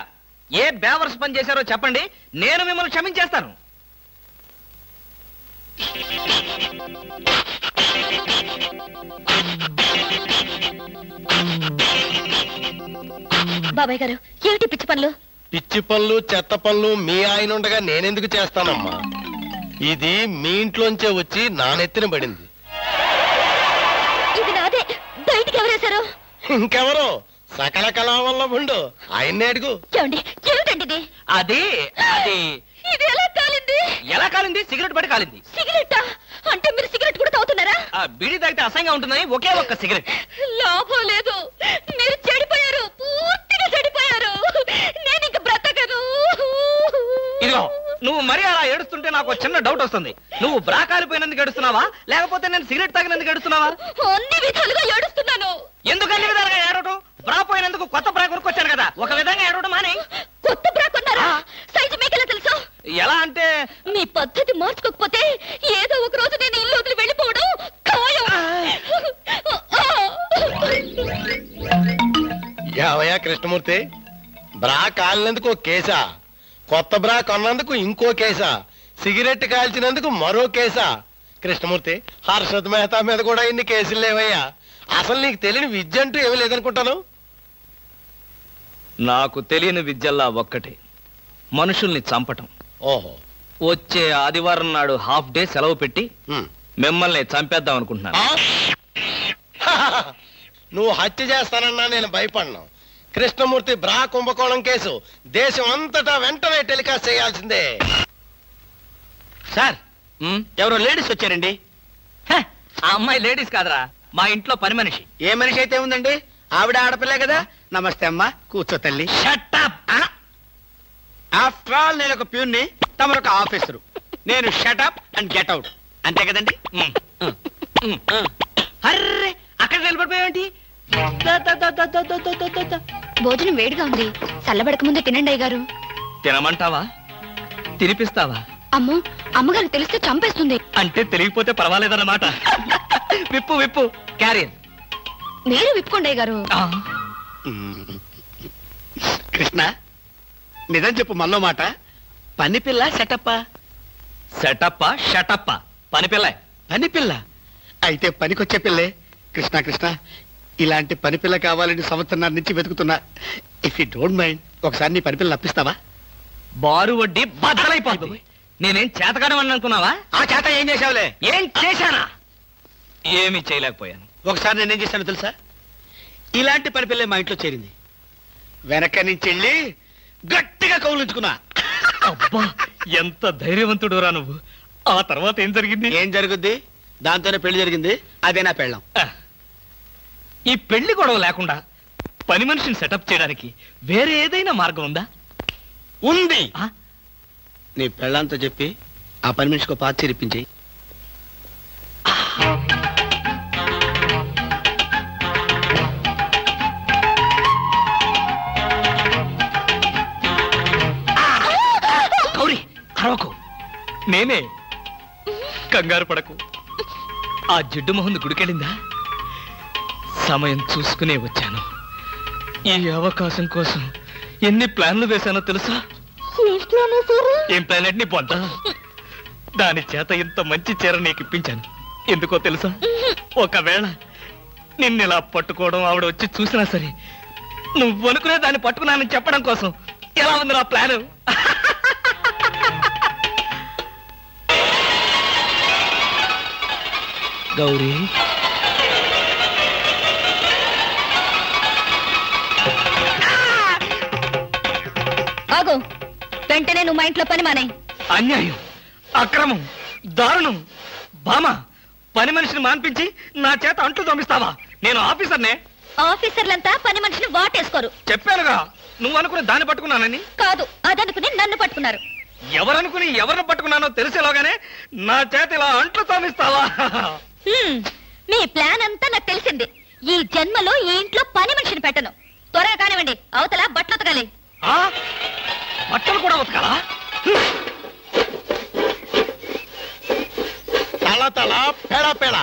ఏ బేవర్స్ పని చేశారో చెప్పండి, నేను మిమ్మల్ని క్షమించేస్తాను. బాబాయ్ గారు ఏమిటి పిచ్చి పనులు? పిచ్చి పనులు చెత్త పనులు మీ ఆయన ఉండగా నేనెందుకు చేస్తానమ్మా? ఇది మీ ఇంట్లోంచే వచ్చి నా నెత్తిన పడింది. ఇది నాదే, బయటికి ఎవరేశారు? ఇంకెవరో సకల కళావల్లభుండు, ఆయన్నే అడుగు. ఏమండి ఏమిటండి ఇది? అది అది ఇది ఎలా కాలింది? ఎలా కాలింది? సిగరెట్ పడి కాలింది. సిగరెట్టా? అంటే మీరు సిగరెట్ కూడా తాగుతున్నారా? ఆ బీడీ తాగితే అసహ్యంగా ఉంటుందని ఒకే ఒక్క సిగరెట్. లాభం లేదు, మీరు చెడిపోయారు, పూర్తిగా చెడిపోయారు. నేను ఇంక బ్రతకను. ఇదిగో, నువ్వు మరీ అలా ఏడుస్తుంటే నాకు ఒక చిన్న డౌట్ వస్తుంది. నువ్వు బ్రా కాలిపోయినందుకు ఏడుస్తున్నావా, లేకపోతే నేను సిగరెట్ తాగినందుకు ఏడుస్తున్నావా? అన్ని విధాలుగా ఏడుస్తున్నాను. ఎందుకు అన్ని విధాలుగా ఏడవటం? బ్రా పోయినందుకు కొత్త బ్రా కొనుక్కొచ్చాను కదా, ఒక విధంగా ఏడవడం మాని. కొత్త బ్రా కొన్నారా? సైజు మీకెలా తెలుసు? ఎలా అంటే మీ పద్ధతి మార్చుకోకపోతే ఏదో ఒక రోజు నేను ఇల్లు వదిలి వెళ్ళిపోవడం ఖాయం. యావయ్యా కృష్ణమూర్తి, బ్రా కాలినందుకు ఒక కేసా, కొత్త బ్రా కొన్నందుకు ఇంకో కేసా, సిగరెట్ కాల్చినందుకు మరో కేసా? కృష్ణమూర్తి, హర్షద్ మెహతా మీద కూడా ఇన్ని కేసులు లేవయ్యా. అసలు నీకు తెలియని విద్య అంటూ ఏమీ లేదనుకుంటాను. నాకు తెలియని విద్యల్లా ఒక్కటే, మనుషుల్ని చంపటం. ఓహో. వచ్చే ఆదివారం నాడు హాఫ్ డే సెలవు పెట్టి మిమ్మల్ని చంపేద్దాం అనుకుంటున్నాను. నువ్వు హత్య చేస్తానన్నా నేను భయపడ్ను. కృష్ణమూర్తి బ్రా కుంభకోణం కేసు దేశం అంతటా వెంటనే టెలికాస్ట్ చేయాల్సిందే. సార్, ఎవరో లేడీస్ వచ్చారండి. ఆ అమ్మాయి లేడీస్ కాదురా, మా ఇంట్లో పని మనిషి. ఏ మనిషి అయితే ఉందండి, ఆవిడ ఆడపిల్లే కదా. నమస్తే అమ్మా, కూర్చో తల్లి. ఆఫ్టర్ ఆల్ నేను ఒక ప్యూన్ని, తమరు ఒక ఆఫీసరు. నేను షటప్ అండ్ గెట్ అవుట్, అంతే కదండి? అర్రే, అక్కడ నిలబడిపోయావేంటి? భోజనం వేడిగా ఉంది, చల్లబడక ముందే తినండి అయ్యగారు. తినమంటావా? తినిపిస్తావా? అమ్మో, అమ్మగారికి తెలిస్తే చంపేస్తుంది. అంటే తెలియకపోతే పర్వాలేదన్నమాట. విప్పు విప్పు క్యారియర్. మీరు విప్పుకోండి అయ్యగారు. కృష్ణ, నిజం చెప్పు, మనలో మాట. పని పిల్ల సెటప్పా? సెటప్పా షటప్పా? పని పిల్ల. పని పిల్ల అయితే పనికొచ్చే పిల్లే. కృష్ణ కృష్ణ, ఇలాంటి పని పిల్ల కావాలని సంవత్సరం నుంచి వెతుకుతున్నా. ఇఫ్ యూ డోంట్ మైండ్, ఒకసారి నీ పని పిల్ల అప్పిస్తావా? బారు వడ్డీ బద్దలైపోతుంది. నేనేం చేతకాడమని అనుకున్నావా? ఆ చేత ఏం చేసావులే? ఏం చేశానా? ఏమీ చేయలేకపోయాను. ఒకసారి నేనేం చేశాను తెలుసా? ఇలాంటి పని పిల్ల మా ఇంట్లో చేరింది. వెనక నుంచి వెళ్ళి గట్టిగా కౌలించుకున్నా. అబ్బా, ఎంత ధైర్యవంతుడు రా నువ్వు. ఆ తర్వాత ఏం జరిగింది? ఏం జరుగుద్ది? దాంతోనే పెళ్లి జరిగింది. అదే నా పెళ్ళం. ఈ పెళ్లి గొడవ లేకుండా పని మనిషిని సెటప్ చేయడానికి వేరే ఏదైనా మార్గం ఉందా? ఉంది. నీ పెళ్ళంతో చెప్పి ఆ పని మనిషికి పాత చేరిపించి. గౌరీ, అరవకు. నేనే. కంగారు పడకు. ఆ జిడ్డు మొహంది గుడికెళ్ళిందా? సమయం చూసుకునే వచ్చాను. ఈ అవకాశం కోసం ఎన్ని ప్లాన్లు వేశానో తెలుసా? ఏం ప్లాన్ అంటే నీ పొంద. దాని చేత ఇంత మంచి చీర నీకు ఇప్పించాను. ఎందుకో తెలుసా? ఒకవేళ నిన్నెలా పట్టుకోవడం ఆవిడ వచ్చి చూసినా సరే, నువ్వు అనుకునే దాన్ని పట్టుకున్నానని చెప్పడం కోసం. ఎలా ఉంది నా ప్లాను? గౌరీ, ఆగు, వెంటనే నువ్వు మా ఇంట్లో పని మానే. అన్యాయం, అక్రమం, దారుణం. బామ, పని మనిషిని మాన్పించి నా చేత అంట్లు తోమిస్తావా? నేను ఆఫీసర్నే. ఆఫీసర్లంతా పని మనిషిని వాటేసుకోరు. చెప్పానుగా, నువ్వు అనుకుని దాన్ని పట్టుకున్నానని. కాదు, అదనుకుని నన్ను పట్టుకున్నారు. ఎవరనుకుని ఎవరిని పట్టుకున్నానో తెలిసేలాగానే నా చేత ఇలా అంట్లు తోమిస్తావా? మీ ప్లాన్ అంతా నాకు తెలిసింది. ఈ జన్మలో ఈ ఇంట్లో పని మనిషిని పెట్టను. త్వరగా కానివ్వండి, అవతల బట్టలు ఉతకాలి. ఆ? బట్టలు కూడా ఉతకాలా? తల తల పెడ పెడ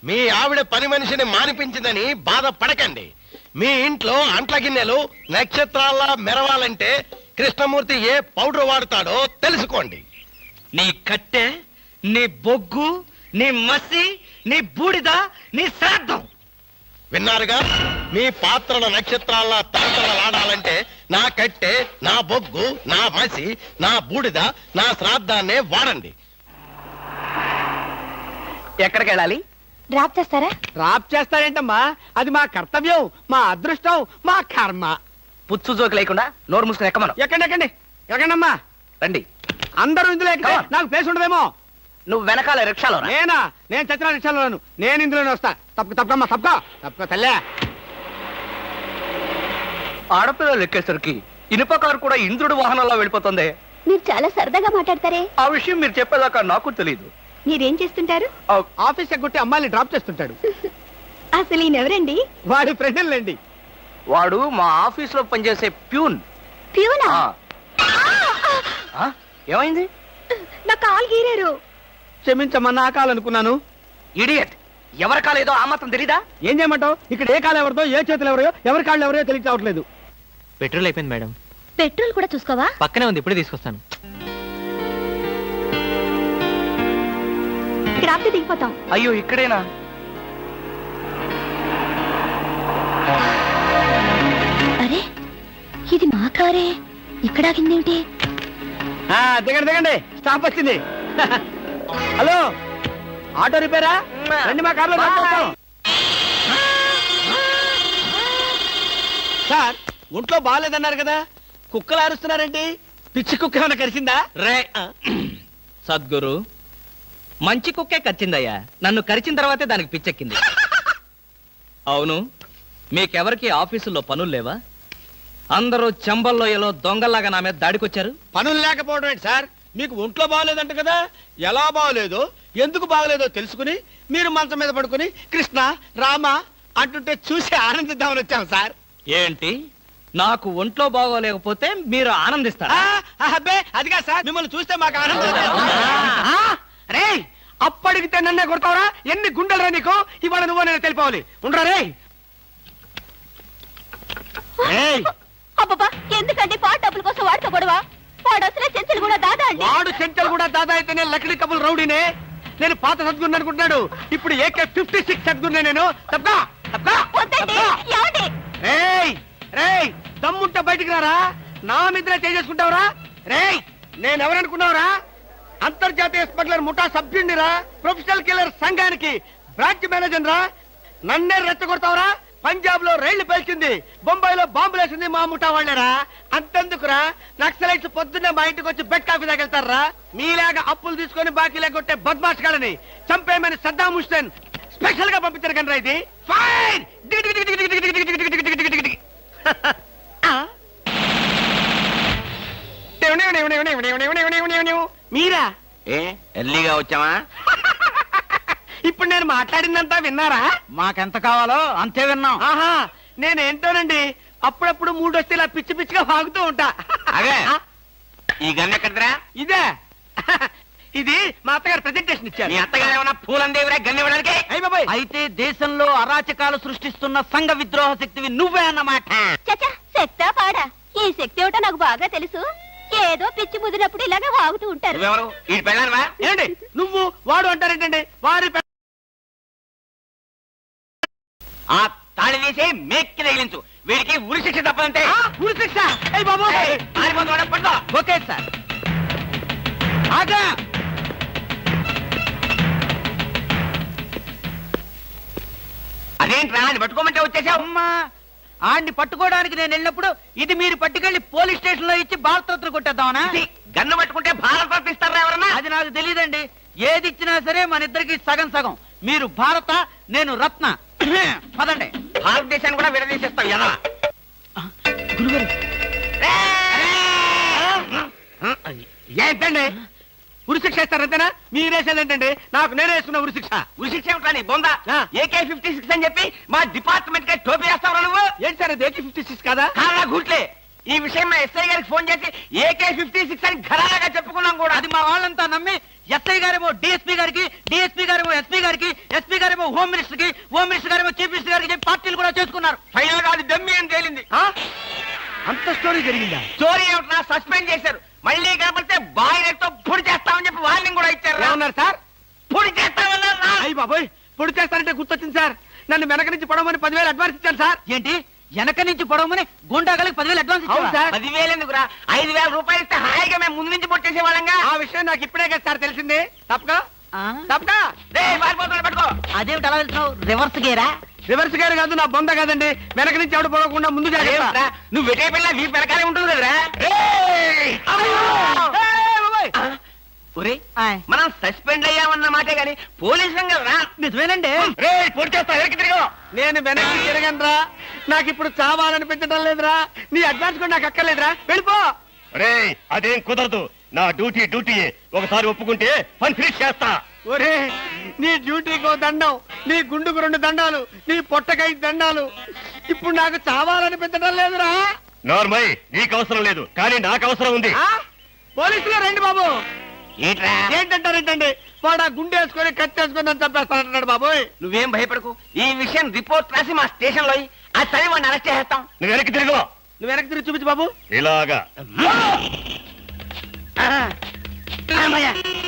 మీ ఆవిడ పని మనిషిని మానిపించిందని బాధపడకండి. మీ ఇంట్లో అంట్ల గిన్నెలు నక్షత్రాల్లా మెరవాలంటే కృష్ణమూర్తి ఏ పౌడర్ వాడతాడో తెలుసుకోండి. నీ కట్టె, నీ బొగ్గు, నీ మసి, నీ బూడిద, నీ శ్రాద్ధం. విన్నారుగా, మీ పాత్రల నక్షత్రాల్లా తలతలలాడాలంటే నా కట్టె, నా బొగ్గు, నా మసి, నా బూడిద, నా శ్రాద్ధాన్నే వాడండి. ఎక్కడికి వెళ్ళాలి? డ్రాప్ చేస్తారా? డ్రాప్ చేస్తారేంటమ్మా? అది మా కర్తవ్యం, మా అదృష్టం, మా కర్మ. పుచ్చు జోకి లేకుండా నోరు మూసుకుని ఎక్కమను. ఎక్కండి ఎక్కండమ్మా, రండి. అందరూ ఇందులో ఎక్కితే నాకు ప్లేస్ ఉండదేమో. నువ్వు వెనకాల రిక్షాలో. నేనా? నేను చచ్చిన రిక్షాలోను. నేను ఇందులోనే వస్తా. తప్పకమ్మా, తప్పక తల్లే. ఆడపిల్లలు ఎక్కేసరికి ఇనుప కారు కూడా ఇంద్రుడు వాహనంలో వెళ్ళిపోతుంది. మీరు చాలా సరదాగా మాట్లాడతారే. ఆ విషయం మీరు చెప్పేదాకా నాకు తెలియదు. మీరేం చేస్తుంటారు? ఆఫీస్ ఎగ్గొట్టి అమ్మాయిని డ్రాప్ చేస్తుంటాడు. అసలు ఈయనెవరండి? వాడి ఫ్రెండ్లండి. వాడు మా ఆఫీస్ లో పనిచేసే ప్యూన్. ప్యూనా? ఏమైంది? నా కాలు గీరారు. క్షమించమ్మా, నా కాలనుకున్నాను. ఇడియట్, ఎవరి కాలేదో ఆ మాత్రం తెలీదా? ఏం చేయమంటావు? ఇక్కడ ఏ కాలు ఎవరిదో, ఏ చేతులు ఎవరో, ఎవరి కాళ్ళు ఎవరో తెలిసి రావట్లేదు. పెట్రోల్ అయిపోయింది మేడం. పెట్రోల్ కూడా చూసుకోవా? పక్కనే ఉంది, ఇప్పుడే తీసుకొస్తాను. ఇక్కడ ఆపితే దిగిపోతాం. అయ్యో, ఇక్కడేనా? అరే, ఇది మా కారే. ఇక్కడ ఆగిందేమిటి? దిగండి, స్టాప్ వచ్చింది. హలో, ఆటో రిపేరా? రండి, మా కార్లో సార్. ఒంట్లో బాగాలేదన్నారు కదా, కుక్కలు అరుస్తున్నారేంటి? పిచ్చి కుక్క ఏమైనా కరిచిందా? రే సద్గురు, మంచి కుక్కే కరిచిందయ్యా. నన్ను కరిచిన తర్వాతే దానికి పిచ్చెక్కింది. అవును, మీకెవరికి ఆఫీసుల్లో పనులు లేవా? అందరూ చెంబల్లోయలో దొంగల్లాగా నా మీద దాడికొచ్చారు. పనులు లేకపోవడం ఏంటి సార్? మీకు ఒంట్లో బాగలేదంట కదా, ఎలా బాగలేదో, ఎందుకు బాగలేదో తెలుసుకుని మీరు మంచం మీద పడుకుని కృష్ణ రామ అంటుంటే చూసి ఆనందిద్దామని వచ్చాం సార్. ఏంటి, నాకు ఒంట్లో బాగోలేకపోతే మీరు ఆనందిస్తారా? అబ్బే, అదిగా సార్, మిమ్మల్ని చూస్తే మాకు ఆనందం. రే, అప్పడిగితే నన్నే కొడతావరా? ఎన్ని గుండెలరా నీకు? ఇవాళ నువ్వు నేను తెలిపోవాలి. ఉండరా రే? అబ్బబ్బా, ఎందుకండి పాట డబ్బుల కోసం వాడుతూ గొడవ? వాడు అసలే చెంచలు కూడా దాదా అండి. వాడు చెంచలు కూడా దాదా అయితేనే లక్డీ కబుల్ రౌడీనే. నేను పాత సద్గురు అనుకుంటున్నాడు. ఇప్పుడు AK-56 సద్గురునే నేను. రేయ్, దమ్ముంటే బయటికి రారా? నా మీద చేసుకుంటావురా? రేయ్, నేనెవరనుకున్నావురా? అంతర్జాతీయ స్మగ్లర్ ముఠా సభ్యుడిరా, ప్రొఫెషనల్ కిల్లర్ సంఘానికి బ్రాంచ్ మేనేజర్ రా. నన్నే రెచ్చగొడతావురా? పంజాబ్ లో రైళ్లు పేల్చింది, బొంబాయిలో బాంబులు వేసింది మా ముఠా వాళ్ళరా. అంతెందుకురా, నక్సలైట్స్ పొద్దున్నే మా ఇంటికి వచ్చి బెడ్ కాఫీ తాగెళ్తారా? మీలాగా అప్పులు తీసుకొని బాకీ లేకొట్టే బద్మాష్ గాలని చంపేయమని సద్దాం హుస్సేన్ స్పెషల్ గా పంపించారు కనరా. ఇది ఫైన్. మీరా? ఎర్లీగా వచ్చావా? ఇప్పుడు నేను మాట్లాడిందంతా విన్నారా? మాకెంత కావాలో అంతే విన్నాం. ఆహా, నేనేంటోనండి, అప్పుడప్పుడు మూడు వస్తే ఇలా పిచ్చి పిచ్చిగా వాగుతూ ఉంటా. ఈ గన్ ఎక్కడరా? ఇదే, ఇది మా అత్తగారు ప్రెజెంటేషన్ ఇచ్చారు. మీ అత్తగారు ఏమన్నా పూలందేవిరా గన్ ఇవ్వడానికి? అయ్య బాబాయ్, అయితే దేశంలో అరాచకాలు సృష్టిస్తున్న సంఘ విద్రోహ శక్తివి నువ్వే అన్నమాట. చచ్చా, శక్తా పాడా? ఈ శక్తి ఏమిటో నాకు బాగా తెలుసు. ఏదో పిచ్చి ముదిరినప్పుడు ఇలాగే వాగుతూ ఉంటారు. నువ్వెవరు? ఈ పెళ్ళానువా? ఏంటి నువ్వు వాడు అంటారేంటండి? వారి ఆ తాళి తీసి మేక్కి తగిలించు. వీడికి ఉరి శిక్ష తప్పదంటే. ఉరి శిక్ష? అయ్య బాబోయ్, ఓకే సార్. ఆగా, అదేంట్రా, అది పట్టుకోమంటే వచ్చేసావు? అమ్మా, ఆడిని పట్టుకోవడానికి నేను వెళ్ళినప్పుడు ఇది మీరు పట్టుకెళ్లి పోలీస్ స్టేషన్ లో ఇచ్చి భారతరత్న కొట్టేద్దామనా? గన్ను పట్టుకుంటే భారత ఇస్తారా ఎవరన్నా? అది నాకు తెలియదండి. ఏది ఇచ్చినా సరే మన ఇద్దరికి సగం సగం. మీరు భారత, నేను రత్న. పదండి. భారతదేశాన్ని కూడా విడదీసేస్తాం ఎలా ఏంటండి ఉరిశిక్ష ఇస్తారంతేనా? మీరేసేదేంటండి? నాకు నేనే వేసుకున్న ఉరిశిక్ష. ఉరిశిక్ష ఏమిటని బొందా ఆ. AK-56 అని చెప్పి మా డిపార్ట్మెంట్ కి టోపీ వేస్తావు నువ్వు ఏంటి సార్ అది AK-56 కాదా? కాలా గుట్లే ఈ విషయం మా ఎస్ఐ గారికి ఫోన్ చేసి AK-56 అని ఘరాగా చెప్పుకున్నాం కూడా. అది మా వాళ్ళంతా నమ్మి ఎస్ఐ గారేమో డిఎస్పీ గారికి, డిఎస్పీ గారేమో ఎస్పీ గారికి, ఎస్పీ గారేమో హోమ్ మినిస్టర్ కి, హోమ్ మినిస్టర్ గారేమో చీఫ్ మినిస్టర్ గారికి చెప్పి పార్టీలు కూడా చేసుకున్నారు. ఫైనల్ గా అది దమ్మి అని తేలింది. ఆ? అంత స్టోరీ జరిగిందా? స్టోరీ ఏమిటా సస్పెండ్ చేశారు. మళ్ళీ కనపడితే బాయిలర్ తో పొడి చేస్తామని చెప్పి వార్నింగ్ కూడా ఇచ్చారు. ఏమన్నారు సార్? పొడి చేస్తామన్నారు రా. అయ్యి బాబోయ్, పొడి చేస్తారంటే గుర్తొచ్చింది సార్. నన్ను వెనక నుంచి పొడవమని 10,000 అడ్వాన్స్ ఇచ్చాను సార్. ఏంటి? వెనక నుంచి పొడవమని గుండాగలకి 10,000 అడ్వాన్స్ ఇచ్చాను సార్. 10,000 ఎందుకురా? 5,000 రూపాయలు ఇస్తే హాయిగా మేము ముందు నుంచి పొట్టేసే వాళ్ళంగా. ఆ విషయం నాకు ఇప్పుడే కదా సార్ తెలిసింది. తప్పగా పారిపోతున్నాడు పట్టుకో. అదేమిటి అలా వెళ్తున్నావు? రివర్స్ గేరా? రివర్స్ గేర్ కాదు, నా బొంద కాదండి. వెనక నుంచి ఎవడు పొడవకుండా ముందు జాగ్రత్త. అదేమిట్రా? నువ్వు వెటే పిల్ల వీపు వెనకాలే ఉంటుంది కదరా. మనం సస్పెండ్ అయ్యామన్న మాటే గాని పోలీసులం కదరా. నిజమేనండి. పొడి చేస్తా వెనక్కి తిరిగి. నేను వెనక్కి తిరగనరా. నాకు ఇప్పుడు చావాలనిపించడం లేదురా. నీ అడ్వాన్స్ కూడా నాకు అక్కర్లేదురా. వెళ్ళిపో. అదేం కుదరదు. నా డ్యూటీ ఒకసారి ఒప్పుకుంటే పని ఫినిష్ చేస్తా. ఒరే, నీ డ్యూటీకో దండం, నీ గుండుకు 2 దండాలు, నీ పొట్టకై దండాలు. ఇప్పుడు నాకు చావాలనిపించడం లేదురా. నార్మల్ నీకు అవసరం లేదు కానీ నాకు అవసరం ఉంది. పోలీసులు రండి బాబు. ఏంట్రా? ఏంటంటారేంటండి? వాడు ఆ గుండె వేసుకొని కత్తి వేసుకొని నన్ను చంపేస్తానంటున్నాడు బాబోయ్. నువ్వేం భయపడకు. ఈ విషయం రిపోర్ట్ రాసి మా స్టేషన్ లో ఆ చదివి వాడిని అరెస్ట్ చేస్తాం. నువ్వు వెనక్కి తిరుగు. నువ్వు వెనక్కి తిరిగి చూపించు బాబు. ఇలాగా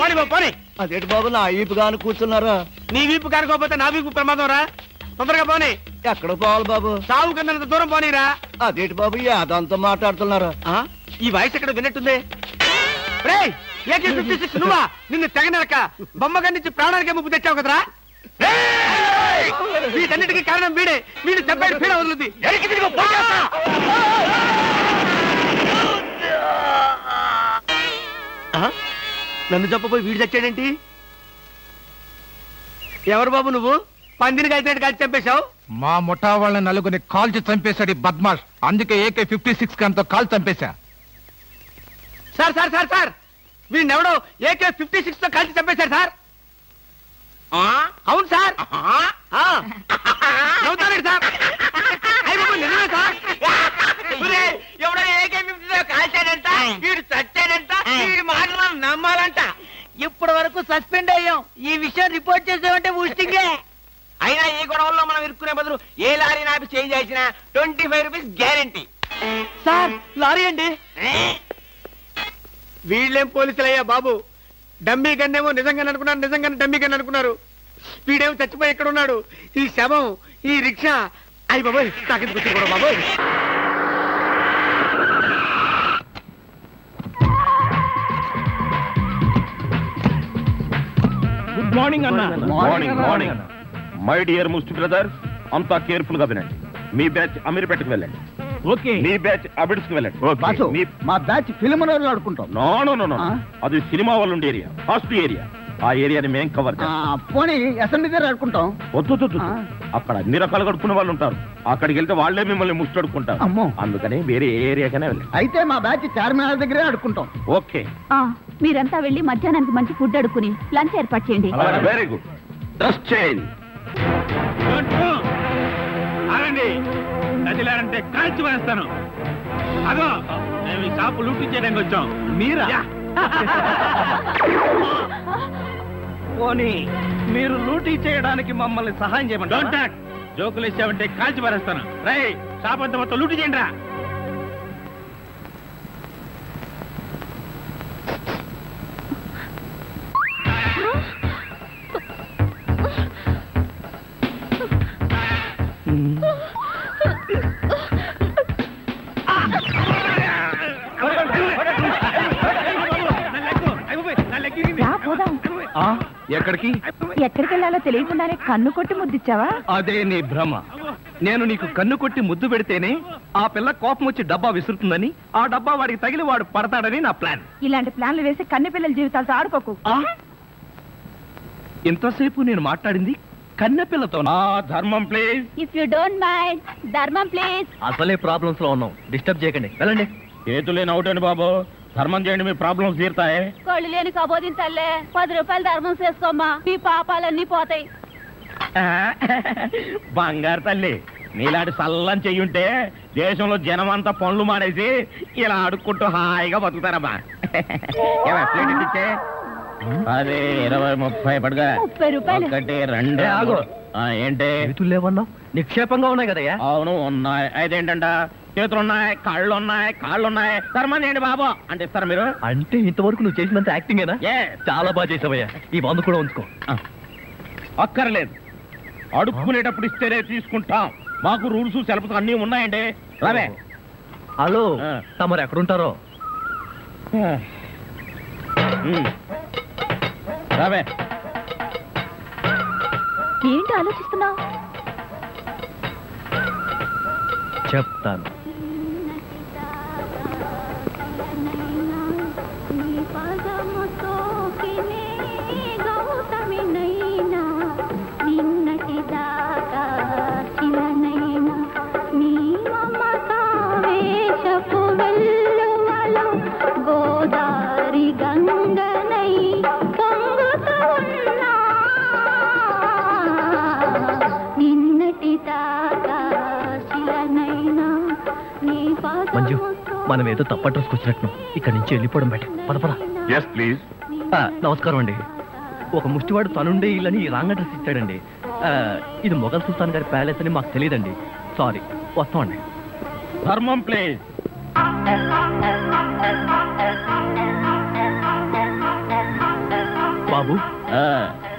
పోనీ బాబు పోనీ. అదేంటి బాబు నా ఈపు గాను కూర్చున్నారా? నీ వీపు కానుకోకపోతే నా వీపు ప్రమాదం రా. తొందరగా పోనీ. ఎక్కడ పోవాలి బాబు? సాగు కన్నంత దూరం పోనీరా. అదేంటి బాబు అదంతా మాట్లాడుతున్నారా? ఈ వాయిస్ ఎక్కడ విన్నట్టుంది. రేయ్, AK-56 నువ్వా? నిన్ను తెగనరక బొమ్మగారి నుంచి ప్రాణానికే ముప్పు తెచ్చావు కదరా. వీటన్నిటికీ కారణం వీడే. వీడు చెప్పాడు పీడ వదులుద్ది. నన్ను చెప్పబోయి వీడు చచ్చాడేంటి? ఎవరు బాబు నువ్వు? పందిని కలిసినట్టు కలిసి చంపేశావు. మా ముఠా వాళ్ళని నలుగురిని కాల్చి చంపేశాడు ఈ బద్మాష్. అందుకే AK-56 గన్తో కాల్ చంపేశా. సార్ సార్ సార్ సార్, వీడినెవడో AK-56 తో కలిసి చంపేశారు సార్. అవును సార్. నవ్వుతారండి సార్. నిజమే సార్. ఎవడో AK-56 కాల్చాడంట, వీడు చచ్చాడంట, వీడి మాటలు నమ్మాలంట. ఇప్పటి వరకు సస్పెండ్ అయ్యాం. ఈ విషయం రిపోర్ట్ చేసామంటే ఊస్టింగే. అయినా ఈ గొడవల్లో మనం ఇరుక్కునే బదులు ఏ లారీ నాపి చేంజ్ చేసినా 25 రూపీస్ గ్యారెంటీ. సార్ లారీ అండి. వీళ్ళేం పోలీసులయ్యా బాబు. డమ్మీ గన్నేమో నిజంగానే అనుకున్నారు, నిజంగానే డమ్మీ గన్ అనుకున్నారు. వీడేమో చచ్చిపోయి ఎక్కడ ఉన్నాడు? ఈ శవం, ఈ రిక్షా. అయ్యి బాబోయ్, నాకెందుకు వచ్చింది కూడా బాబోయ్. గుడ్ మార్నింగ్ అన్న. మార్నింగ్ మై డియర్ ముస్టి బ్రదర్స్, అంతా కేర్ఫుల్ గా వినండి. మీ బ్యాచ్ అమీర్పేటకు వెళ్ళండి. ఓకే. మీ బ్యాచ్ అబిడ్స్ కి వెళ్ళండి. బాసు, మీ మా బ్యాచ్ ఫిల్మ్ ఆడుకుంటాం. నో అది సినిమా వాళ్ళు ఉండే ఏరియా, ఫస్ట్ ఏరియా. ఆ ఏరియాని మేం కవర్ చేస్తాం. పోనీ అసెంబ్లీ దగ్గర ఆడుకుంటాం. వద్దు అక్కడ అన్ని రకాలు కడుక్కునే వాళ్ళు ఉంటారు. అక్కడికి వెళ్తే వాళ్ళే మిమ్మల్ని ముష్టి అడుక్కుంటారు. అమ్మో. అందుకని వేరే ఏరియాకనే వెళ్ళండి. అయితే మా బ్యాచ్ చార్మినార్ దగ్గరే ఆడుకుంటాం. ఓకే, మీరంతా వెళ్ళి మధ్యాహ్నానికి మంచి ఫుడ్ అడుక్కుని లంచ్ ఏర్పాటు చేయండి. Very good. Dress change. ఆగండి, నదిలారంటే కాల్చి వేస్తాను. అదో మేము ఈ షాపు లూటీ చేయడానికి వచ్చాం. మీరా? పోనీ మీరు లూటీ చేయడానికి మమ్మల్ని సహాయం చేయమంటారా? జోకులు ఇచ్చామంటే కాల్చి పారేస్తాను. రై, షాప్ అంతా మొత్తం లూటీ చేయండి రా. ఎక్కడికి? ఎక్కడికి వెళ్ళాలో తెలియకుండానే కన్ను కొట్టి ముద్దిచ్చావా? అదే నీ భ్రమ. నేను నీకు కన్ను కొట్టి ముద్దు పెడితేనే ఆ పిల్ల కోపం వచ్చి డబ్బా విసురుతుందని, ఆ డబ్బా వాడికి తగిలి వాడు పడతాడని నా ప్లాన్. ఇలాంటి ప్లాన్లు వేసి కన్నె పిల్లల జీవితాలతో ఆడుకోకు. ఇంతసేపు నేను మాట్లాడింది కన్నెపిల్లతో. ధర్మం please. If you don't mind ధర్మం ప్లీజ్. అసలే ప్రాబ్లమ్స్ లో ఉన్నాం, డిస్టర్బ్ చేయకండి, వెళ్ళండి. చేతులేని అవుటండి బాబు, ధర్మం చేయండి, మీ ప్రాబ్లమ్స్ తీరుతాయి. కోళ్ళు లేని కబోదిన తల్లే 10 రూపాయలు ధర్మం చేసుకోమ్మా, మీ పాపాలన్నీ పోతాయి. బంగారు తల్లి, నీలాంటి సల్లని చెయ్యుంటే దేశంలో జనం అంతా పనులు మానేసి ఇలా అడుక్కుంటూ హాయిగా బతుకుతారమ్మా. ప్లేట్ ఇచ్చే 10, 20, 30 పడుగా. 30 రూపాయలు. 1, 2 ఆగు. ఏంటి చేతులు లేవన్నావు, నిక్షేపంగా ఉన్నాయి కదయ్యా. అవును ఉన్నాయి. అదేంటంట, చేతులు ఉన్నాయి, కాళ్ళు ఉన్నాయి, ధర్మం చేయండి బాబు అంటే ఇస్తారా మీరు? అంటే ఇంతవరకు నువ్వు చేసినంత యాక్టింగేనా? చాలా బాగా చేసావయ్యా, ఈ మందు కూడా ఉంచుకో. అక్కర్లేదు, అడుక్కునేటప్పుడు ఇస్తేనే తీసుకుంటాం. మాకు రూల్స్ సెలవులు అన్నీ ఉన్నాయండి. రావే. హలో, తమరు ఎక్కడుంటారో? రావే. ఏంటి ఆలోచిస్తున్నావు? చెప్తాను. గోదారి గంగనై పొంగుతూ ఉన్నా నిన్నటి దాకా శిలనైనా నీ మంజు, మనం ఏదో తప్ప అడ్రస్కి వచ్చినట్టు ఇక్కడి నుంచి వెళ్ళిపోవడం బయట. పద. Yes please. నమస్కారం అండి. ఒక ముష్టివాడు తనుండే ఇల్లని రాంగ్ అడ్రస్ ఇచ్చాడండి. ఇది మొఘల్ సుల్తాన్ గారి ప్యాలెస్ అని మాకు తెలియదండి. సారీ, వస్తామండి. ధర్మం ప్లీజ్. బాబు,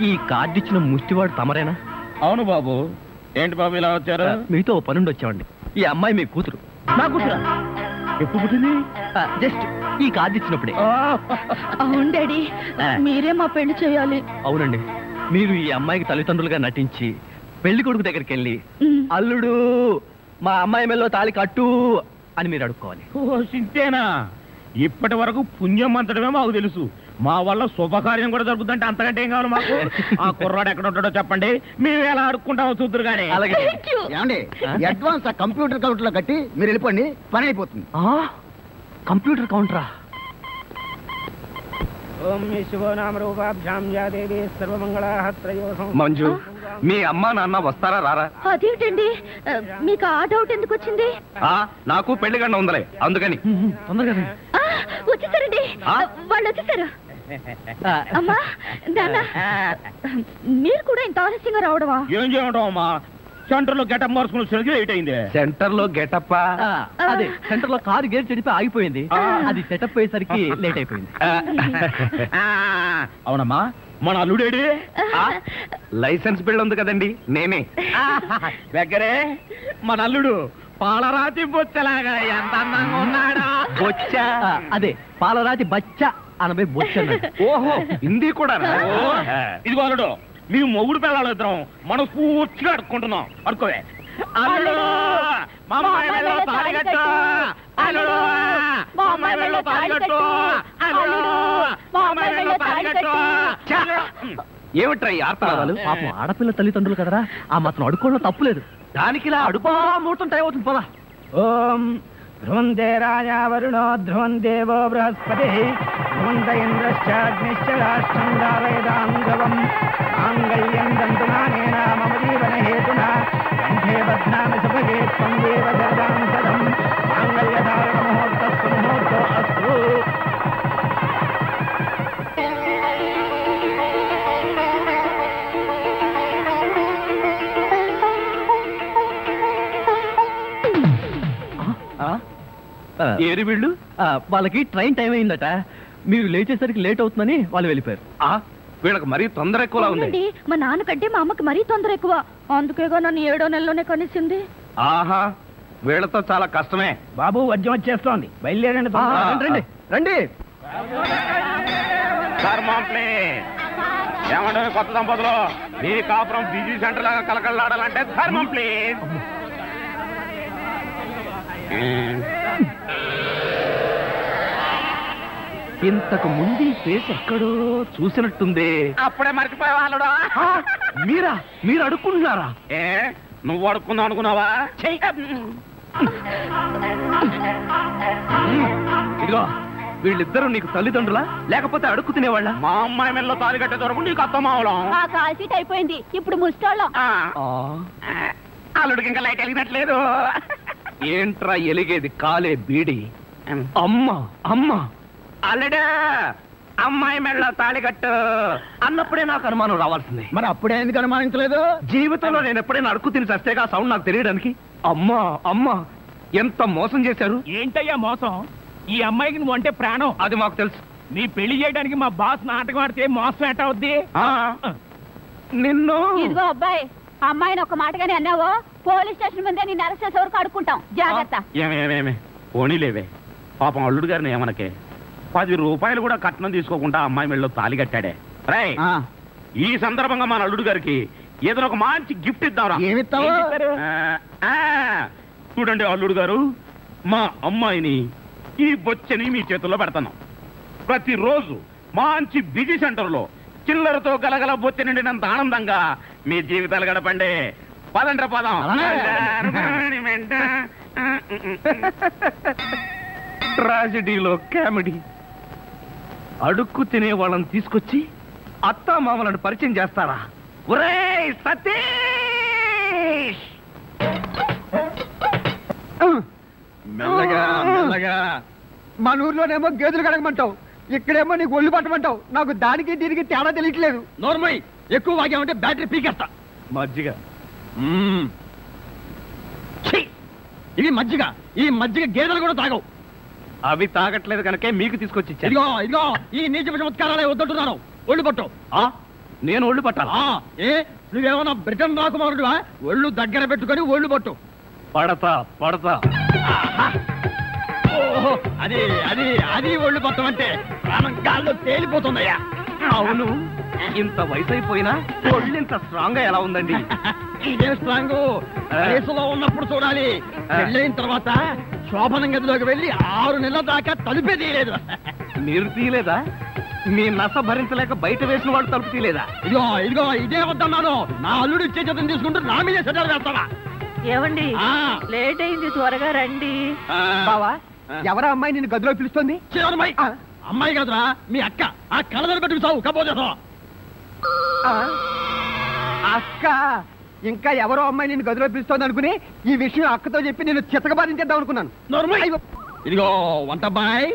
ఈ కార్డు ఇచ్చిన ముష్టివాడు తమరేనా? అవును బాబు. ఏంటి బాబు ఇలా వచ్చారు? మీతో ఓ పనుండి వచ్చామండి. ఈ అమ్మాయి మీ కూతురు. నా కూతురా? ఎప్పుడు పుట్టింది? జస్ట్ ఈ కార్డు ఇచ్చినప్పుడే. అవును డాడీ, మీరే మా పెళ్లి చేయాలి. అవునండి, మీరు ఈ అమ్మాయికి తల్లిదండ్రులుగా నటించి పెళ్లి కొడుకు దగ్గరికి వెళ్ళి అల్లుడు మా అమ్మాయి మెల్లో తాళి కట్టు అని మీరు అడుక్కోవాలి. ఓ సింతేనా? ఇప్పటి వరకు పుణ్యం అంతటమే మాకు తెలుసు. మా వల్ల శుభకార్యం కూడా జరుగుతుందంటే అంతకంటే ఏం కావాలి మాకు? ఆ కుర్రాడు ఎక్కడ ఉంటాడో చెప్పండి, మేము ఎలా అడుక్కుంటామో చూద్దరు కానీ. అలాగే. ఏమండి, అడ్వాన్స్ ఆ కంప్యూటర్ కౌంటర్ లో కట్టి మీరు వెళ్ళిపోండి, పని అయిపోతుంది. కంప్యూటర్ కౌంటరా? మంజు, మీ అమ్మా నాన్న వస్తారా రారా? అదేంటండి, మీకు ఆ డౌట్ ఎందుకు వచ్చింది? నాకు పెళ్లి గంట ఉందలే, అందుకని. తొందరగా వచ్చేసారండి, వాళ్ళు వచ్చేసారు. అమ్మా నాన్న, మీరు కూడా ఇంత ఆలస్యంగా రావడమా? ఏం చేయడం అమ్మా, సెంటర్ లో గెటప్ మార్చుకుని సరిగ్గా లేట్ అయింది. సెంటర్ లో గెటప్? అదే, సెంటర్ లో కారు గేర్ చెడిపి ఆగిపోయింది. అది సెటప్ అయ్యేసరికి లేట్ అయిపోయింది. అవునమ్మా, మన అల్లుడేడి? లైసెన్స్ బిల్ ఉంది కదండి, నేనే. దగ్గరే మన అల్లుడు పాలరాతి బొచ్చలాగా ఎంత అందంగా ఉన్నాడా? బొచ్చ? అదే, పాలరాతి బచ్చ అనబై బొచ్చ. ఓహో, హిందీ కూడా. ఇదిగో అల్లుడు, మీ మొగుడు పిల్లలు ఇద్దరం మనం పూర్తిగా అడుక్కుంటున్నాం. అడుకోవే. అల్లుడు, మా అమ్మాయి మెడలో తాళి కట్టు. అల్లుడు, మా అమ్మాయి మెడలో తాళి కట్టు. అల్లుడు, మా అమ్మాయి మెడలో తాళి కట్టు. ఏమిట్రా ఈ ఆర్తనాదాలు? పాపం ఆడపిల్ల తల్లిదండ్రులు కదరా, ఆ మాత్రం అడుక్కోవడం తప్పులేదు. దానికి ఇలా అడుపా ముహూర్తం టైం అవుతుంది. పదా. ఓం ధ్రువంతే రాజా వరుణో ధ్రువం దేవో బృహస్పతి ధ్రువంత ఇంద్రశ్చాగ్నిశ్చ రాష్ట్రం దారయదాం ధ్రువం మాంగళ్యం దంతునానేన మమ జీవన హేతునా కంఠే బధ్నామి సుభగే త్వం దేవ జగదాం సదం మాంగళ్యధారణ ముహూర్తస్సు ముహూర్తో అస్తు. ఏరి వీళ్ళు? వాళ్ళకి ట్రైన్ టైం అయిందట, మీరు లేచేసరికి లేట్ అవుతుందని వాళ్ళు వెళ్ళిపోయారు. వీళ్ళకి మరీ తొందర ఎక్కువలా ఉంది. అవునండి, మా నాన్నకంటే మా అమ్మకి మరీ తొందర ఎక్కువ, అందుకేగా నన్ను 7వ నెలలోనే కనిసింది. ఆహా, వీళ్ళతో చాలా కష్టమే. బాబు, వద్యం వచ్చేస్తోంది, బయలుదేరండి. రండి రండి. ఏమంటే కొత్త దంపతులు, మీ కాపురం బిజీ సెంటర్ లాగా కలకలాడాలంటే ధర్మం ప్లీజ్. ఇంతకు ముందు ఈ ఫేస్ ఎక్కడో చూసినట్టుంది. అప్పుడే మర్చిపోయే వాళ్ళడు. మీరా? మీరు అడుక్కుంటున్నారా? ఏ నువ్వు అడుక్కుందాం అనుకున్నావా? ఇదిగో, వీళ్ళిద్దరూ నీకు తల్లిదండ్రులా లేకపోతే అడుక్కు తినేవాళ్ళ? మా అమ్మాయి మెల్ల తాలి కట్టే దొరకు నీకు అత్తమావడం. ఆ కాల్ సీట్ అయిపోయింది, ఇప్పుడు ముస్టోళ్ళం. అల్లుడికి ఇంకా లైట్ వెలిగినట్లేదు. ఏంట్రా ఎలిగేది? కాలే బీడి. అమ్మా అమ్మా, అల్లుడు అమ్మాయి మెళ్ళ తాళి కట్టు అన్నప్పుడే నాకు అనుమానం రావాల్సిందే. మరి అప్పుడే ఎందుకు అనుమానించలేదు? జీవితంలో నేను ఎప్పుడైనా అడుక్కు తిని చస్తేగా సౌండ్ నాకు తెలియడానికి. అమ్మా అమ్మా, ఎంత మోసం చేశారు. ఏంటయ్యా మోసం? ఈ అమ్మాయికి నువ్వు అంటే ప్రాణం. అది మాకు తెలుసు. నీ పెళ్లి చేయడానికి మా బాస్ నాటకం ఆడితే మోసం ఎట్ట అవుద్ది? నిన్ను ఇదిగో అబ్బాయి, అమ్మాయిని ఒక మాటగానే అన్నావో పోలీస్ స్టేషన్ ముందే నిన్ను అరెస్ట్ చేసే వరకు అడుక్కుంటాం. జాగ్రత్త. ఏమేమేమే పోనీలేవే, పాపం అల్లుడు గారిని ఏమనకే. 10 రూపాయలు కూడా కట్నం తీసుకోకుండా అమ్మాయి మెళ్ళలో తాళి కట్టాడే. రేయ్, ఈ సందర్భంగా మన అల్లుడు గారికి ఏదైనా ఒక మంచి గిఫ్ట్ ఇద్దాం. ఏమిస్తావు? చూడండి అల్లుడు గారు, మా అమ్మాయిని ఈ బొచ్చని మీ చేతుల్లో పెడతాను. ప్రతిరోజు మంచి బిజీ సెంటర్లో చిల్లరతో గలగల బొచ్చ నిండినంత ఆనందంగా మీ జీవితాలు గడపండి. పదండ్ర పదం. ట్రాజడీలో కామెడీ. అడుక్కు తినే వాళ్ళని తీసుకొచ్చి అత్తా మామలను పరిచయం చేస్తారా? ఒరేయ్ సతీష్! మెల్లగా మెల్లగా. మన ఊర్లోనేమో గేదెలు కడగమంటావు, ఇక్కడేమో నీకు ఒళ్ళు పట్టమంటావు. నాకు దానికి దీనికి తేడా తెలియట్లేదు. నోర్మై, ఎక్కువ వాగామంటే బ్యాటరీ పీకేస్తా. మజ్జిగ. ఇవి మజ్జిగ. ఈ మజ్జిగ గేదెలు కూడా తాగవు. అవి తాగట్లేదు కనుకే మీకు తీసుకొచ్చి ఇచ్చాను. ఇదిగో ఇదిగో, ఈ నీచ చమత్కారాలే వద్దంటున్నాను. ఒళ్ళు పట్టు. నేను ఒళ్ళు పట్టాలా? ఏ నువ్వేమన్నా బ్రిటన్ రాకుమారుడువా? ఒళ్ళు దగ్గర పెట్టుకొని ఒళ్ళు పట్టు. పడతా పడతా. ఓహో, అది అది అది ఒళ్ళు పట్టమంటే ప్రాణం గాల్లో తేలిపోతుందయ్యా. అవును, ఇంత వయసు అయిపోయినా ఒళ్ళు ఇంత స్ట్రాంగ్ గా ఎలా ఉందండి? ఇదే స్ట్రాంగ్ వయసులో ఉన్నప్పుడు చూడాలి. పెళ్ళైన తర్వాత శోభనం గదిలోకి వెళ్ళి 6 నెలల దాకా తలుపే తీయలేదు. మీరు తీయలేదా? మీ నస భరించలేక బయట వేసిన వాళ్ళు తలుపు తీయలేదా? ఇదిగో ఇదిగో, ఇదే వద్దన్నాను. నా అల్లుడు ఇచ్చే చేతం తీసుకుంటూ నా మీదే సెటర్ వేస్తావా? ఏమండి, లేట్ అయింది, త్వరగా రండి. బావా, ఎవరా అమ్మాయి నిన్ను గదిలో పిలుస్తుంది? అమ్మాయి కాదురా, మీ అక్క. ఆ కళ్ళని పెట్టుకు చావు కపోతే. అక్క? ఇంకా ఎవరో అమ్మాయి నిన్ను గదిలో పిలుస్తోంది అనుకుని ఈ విషయం అక్కతో చెప్పి నేను చితకబాధించేద్దాం అనుకున్నాను. ఇదిగో వంటబ్బాయ్.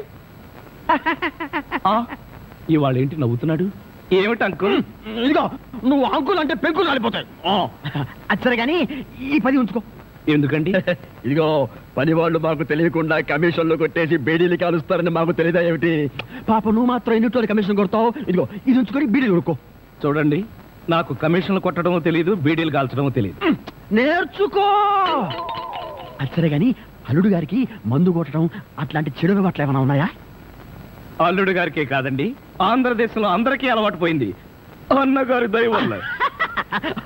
ఇవాళ ఏంటి నవ్వుతున్నాడు? ఏమిటి అంకుల్? ఇదిగో, నువ్వు అంకుల్ అంటే పెంకులు రాలిపోతాయి. అచ్చరే గాని ఈ 10 ఉంచుకో. ఎందుకండి? ఇదిగో, 10 వాళ్ళు మాకు తెలియకుండా కమిషన్లు కొట్టేసి బేడీలు కాలుస్తారని మాకు తెలియదా ఏమిటి? పాప నువ్వు మాత్రం ఎన్నిట్లో కమిషన్ కొడతావు. ఇదిగో, ఇది ఉంచుకొని బీడీలు కొడుకో. చూడండి, నాకు కమిషన్లు కొట్టడమో తెలియదు, బీడీలు కాల్చడమో తెలియదు. నేర్చుకో. అచ్చరే గాని అల్లుడు గారికి మందు కొట్టడం అట్లాంటి చెడు అలవాట్లు ఏమైనా ఉన్నాయా? అల్లుడు గారికే కాదండి, ఆంధ్రదేశంలో అందరికీ అలవాటు పోయింది. అన్నగారి దయ వల్ల.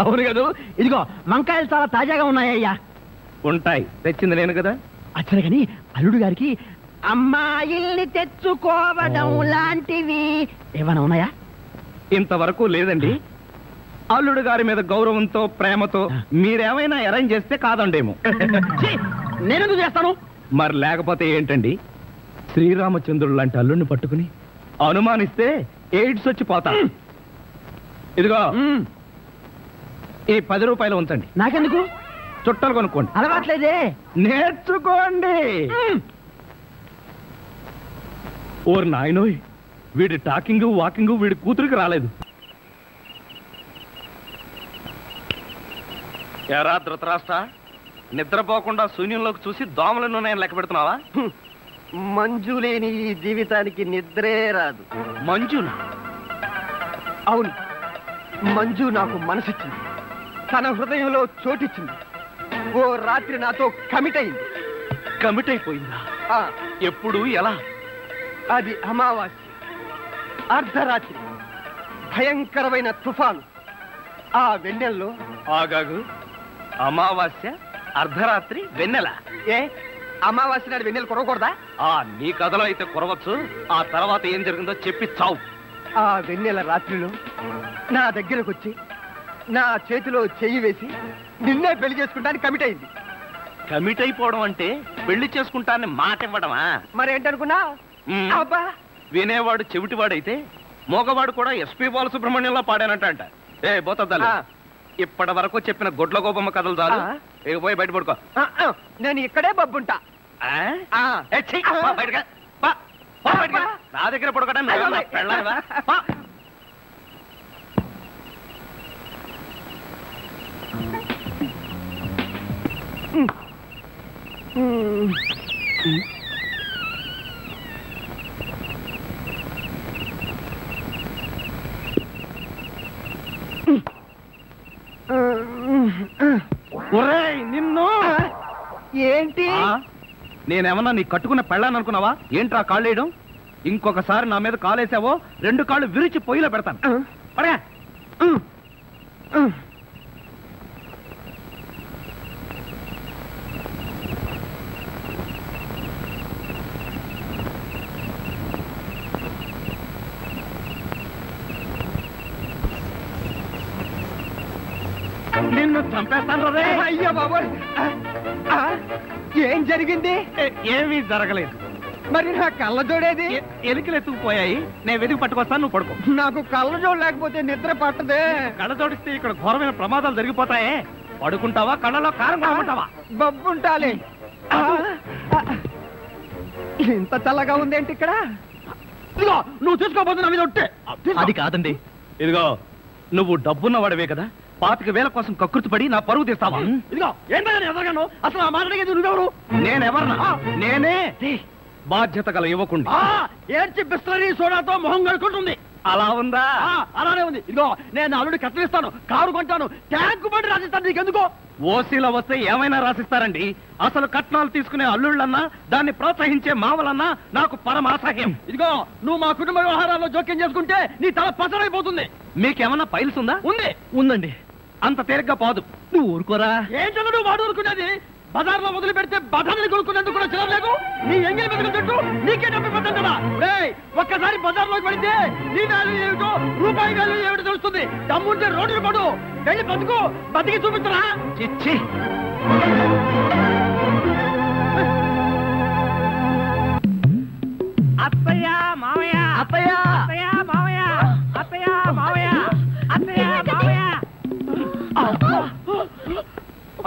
అవును కదా. ఇదిగో, వంకాయలు చాలా తాజాగా ఉన్నాయ్యా. ఉంటాయి, తెచ్చింది నేను కదా. అచ్చరే గాని అల్లుడు గారికి అమ్మాయిల్ని తెచ్చుకోవడం లాంటివి ఏమైనా ఉన్నాయా? ఇంతవరకు లేదండి. అల్లుడు గారి మీద గౌరవంతో ప్రేమతో మీరేమైనా అరేంజ్ చేస్తే కాదండేమో. నేనెందుకు చేస్తాను? మరి లేకపోతే ఏంటండి? శ్రీరామచంద్రుడు లాంటి అల్లుడిని పట్టుకుని అనుమానిస్తే ఎయిడ్స్ వచ్చి పోతా. ఇదిగో, ఈ 10 రూపాయలు ఉంచండి. నాకెందుకు? చుట్టాలు కొనుక్కోండి. అలవాట్లేదే. నేర్చుకోండి. ఓర్ నాయనోయ్, వీడి టాకింగ్ వాకింగ్ వీడి కూతురికి రాలేదు. ఎరా ధృతరాష్ట్ర, నిద్రపోకుండా శూన్యంలోకి చూసి దోమలను నేను లెక్క పెడుతున్నావా? మంజు లేని ఈ జీవితానికి నిద్రే రాదు. మంజునా? అవును, మంజు నాకు మనసిచ్చింది, తన హృదయంలో చోటిచ్చింది. ఓ రాత్రి నాతో కమిట్ అయింది. కమిట్ అయిపోయిందా? ఎప్పుడు, ఎలా? అది అమావాస్య, అర్ధరాత్రి, భయంకరమైన తుఫాను. ఆ వెన్నెల్లో ఆగాగు. అమావాస్య, అర్ధరాత్రి, వెన్నెల. ఏ అమావాస్య నాడు వెన్నెలు కురవకూడదా? నీ కథలో అయితే కురవచ్చు, ఆ తర్వాత ఏం జరిగిందో చెప్పి చావు. ఆ వెన్నెల రాత్రిలో నా దగ్గరకు వచ్చి నా చేతిలో చెయ్యి వేసి నిన్నే పెళ్లి చేసుకుంటానికి కమిట్ అయింది. కమిట్ అయిపోవడం అంటే పెళ్లి చేసుకుంటానని మాట ఇవ్వడమా? మరేంటనుకున్నా? మ్మ్. అబ్బా వినేవాడు చెవిటివాడైతే మోగవాడు కూడా ఎస్పీ బాలసుబ్రహ్మణ్యంలో పాడానంట. ఏ బోతద్దాలు, ఇప్పటి వరకు చెప్పిన గొడ్ల గోపమ్మ కథలు చాలు. ఇక పోయి బయట పడుకో. నేను ఇక్కడే బబ్బుంటా. ఏ, ఛీ, పో బయటకు. పో, పో బయటకు. నా దగ్గర పడుకోవడం పెళ్ళావా? నిన్ను ఏంటి? నేనేమన్నా నీ కట్టుకున్న పెళ్ళాను అనుకున్నావా? ఏంట్రా కాళ్ళేయడం? ఇంకొకసారి నా మీద కాలేసావో 2 కాళ్ళు విరిచి పొయ్యిలో పెడతాను. పడగా. నిన్ను చంపేస్తాను రే. అయ్యా బాబోయ్, ఏం జరిగింది? ఏమీ జరగలేదు. మరి నా కళ్ళజోడేది? ఎలికలు ఎత్తుకుపోయాయి, నేను వెతికి పట్టుకొస్తాను, నువ్వు పడుకో. నాకు కళ్ళజోడు లేకపోతే నిద్ర పట్టదే. కళ్ళ జోడిస్తే ఇక్కడ ఘోరమైన ప్రమాదాలు జరిగిపోతాయే. పడుకుంటావా, కళ్ళలో కారం కొనుక్కుంటావా? బబ్బుంటాలి. ఇంత చల్లగా ఉందేంటి ఇక్కడ? ఇదిగో నువ్వు తీసుకోబోతున్నా మీద ఉంటే. అది కాదండి. ఇదిగో నువ్వు డబ్బున్న వాడివే కదా, 25,000 కోసం కకృతిపడి నా పరువు తీస్తావా? ఇదిగో ఏంటని ఎదగను, అసలు ఆ మాట్లాడేది నువ్వెవరు? నేనెవరన్నా? నేనే బాధ్యత గల యువకుండా. ఏడ్చి బిస్లరీ సోడాతో మొహం కడుకుంటుంది. అలా ఉందా? అలానే ఉంది. ఇదిగో నేను అల్లుడి కత్తిరిస్తాను, కారు కొంటాను, ట్యాంకు బండి రాసిస్తాను. నీకెందుకు? ఓసీలో వస్తే ఏమైనా రాసిస్తారండి. అసలు కట్నాలు తీసుకునే అల్లుళ్ళన్నా, దాన్ని ప్రోత్సహించే మామలన్నా నాకు పరమ అసహ్యం. ఇదిగో నువ్వు మా కుటుంబ వ్యవహారాల్లో జోక్యం చేసుకుంటే నీ తల పసరైపోతుంది. మీకేమన్నా పైల్స్ ఉందా? ఉంది. ఉందండి. అంత తేలిగ్గా పోదు. నువ్వు ఊరుకోరా. ఏంటో నువ్వు వాడు ఊరుకునేది? బజార్లో మొదలు పెడితే బఠానీ కొనుక్కునేందుకు కూడా చిరలేదు. నీ ఎంగిలి బతుకు చుట్టూ నీకే డబ్బు పెట్టాను కదా. ఒక్కసారి బజార్లోకి పడితే నీ వాల్యూ ఏమిటో, రూపాయి వాల్యూ ఏమిటో తెలుస్తుంది. దమ్ముంటే రోడ్డు పడు, వెళ్ళి బతుకు, బతికి చూపించరా. చిచ్చి, అత్తయ్య మావయ్య, అత్తయ్య అత్తయ్య మావయ్య, అత్తయ్య మావయ్య, అత్తయ్య మావయ్య.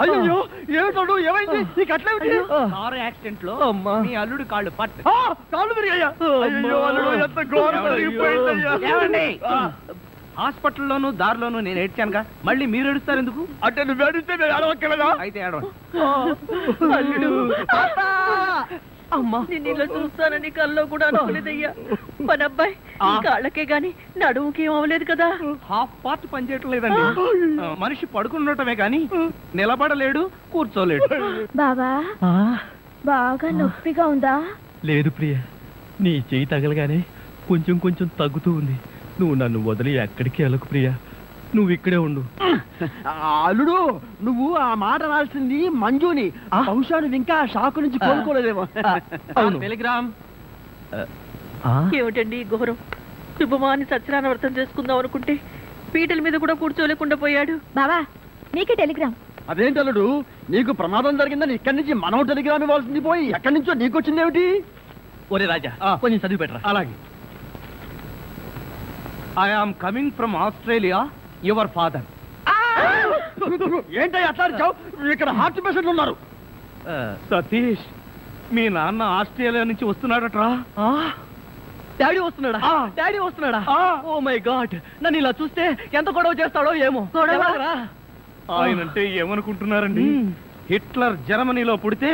అయ్యో ఏమిటో, ఏమైంది? నీకు అట్లేమిటి? కారు యాక్సిడెంట్ లో మీ అల్లుడు కాళ్ళు పట్టు. కాళ్ళు విరిగాయా? అయ్యో అల్లుడు, ఎంత ఘోరం జరిగిపోయిందయ్యా. ఏమండి? హాస్పిటల్లోను దారిలోను నేను ఏడ్చానుగా, మళ్ళీ మీరు ఏడుస్తారు ఎందుకు? అంటే నువ్వు ఏడిస్తే నేను ఏడవక్కలేదా? అయితే ఏడవండి. అల్లుడు, అమ్మా, నేను ఇలా చూస్తానని కల్లో కూడా అనుకోలేదయ్యా. మన అబ్బాయి కాళ్ళకే గాని నడుముకి ఏం అవ్వలేదు కదా. హాఫ్ పార్ట్ పనిచేయట్లేదండి. మనిషి పడుకున్నటమే గాని నిలబడలేడు, కూర్చోలేడు. బాబా, బాగా నొప్పిగా ఉందా? లేదు ప్రియ, నీ చెయ్యి తగలగానే కొంచెం కొంచెం తగ్గుతూ ఉంది. నువ్వు నన్ను వదిలి ఎక్కడికి వెళ్ళకు ప్రియ, నువ్వు ఇక్కడే ఉండు. అల్లుడు, నువ్వు ఆ మాట రాల్సింది మంజుని. బహుశా నువ్వు ఇంకా షాకు నుంచి కోలుకోలేదేమో. అవును. టెలిగ్రామ్. ఏమిటండి ఈ ఘోరం? శుభమాని సత్యనారాయణ వ్రతం చేసుకుందాం అనుకుంటే పీటల మీద కూడా కూర్చోలేకుండా పోయాడు. బావా, నీకే టెలిగ్రామ్. అదేంటి అల్లుడు, నీకు ప్రమాదం జరిగిందని ఇక్కడి నుంచి మనం టెలిగ్రామ్ ఇవ్వాల్సింది పోయి ఎక్కడి నుంచో నీకు వచ్చింది ఏమిటి? ఒరే రాజా, కొంచెం చదివి పెట్టరా. అలాగే. I am coming from Australia, your father. ఏంటో అట్లా ఇక్కడ హార్ట్ పేషెంట్లు ఉన్నారు. సతీష్, మీ నాన్న ఆస్ట్రేలియా నుంచి వస్తున్నాడట్రా. డాడీ వస్తున్నాడా? డాడీ వస్తున్నాడా? ఓ మై గాడ్, నన్ను ఇలా చూస్తే ఎంత గొడవ చేస్తాడో ఏమో. ఎలాగరా? ఆయనంటే ఏమనుకుంటున్నారండి? హిట్లర్ జర్మనీలో పుడితే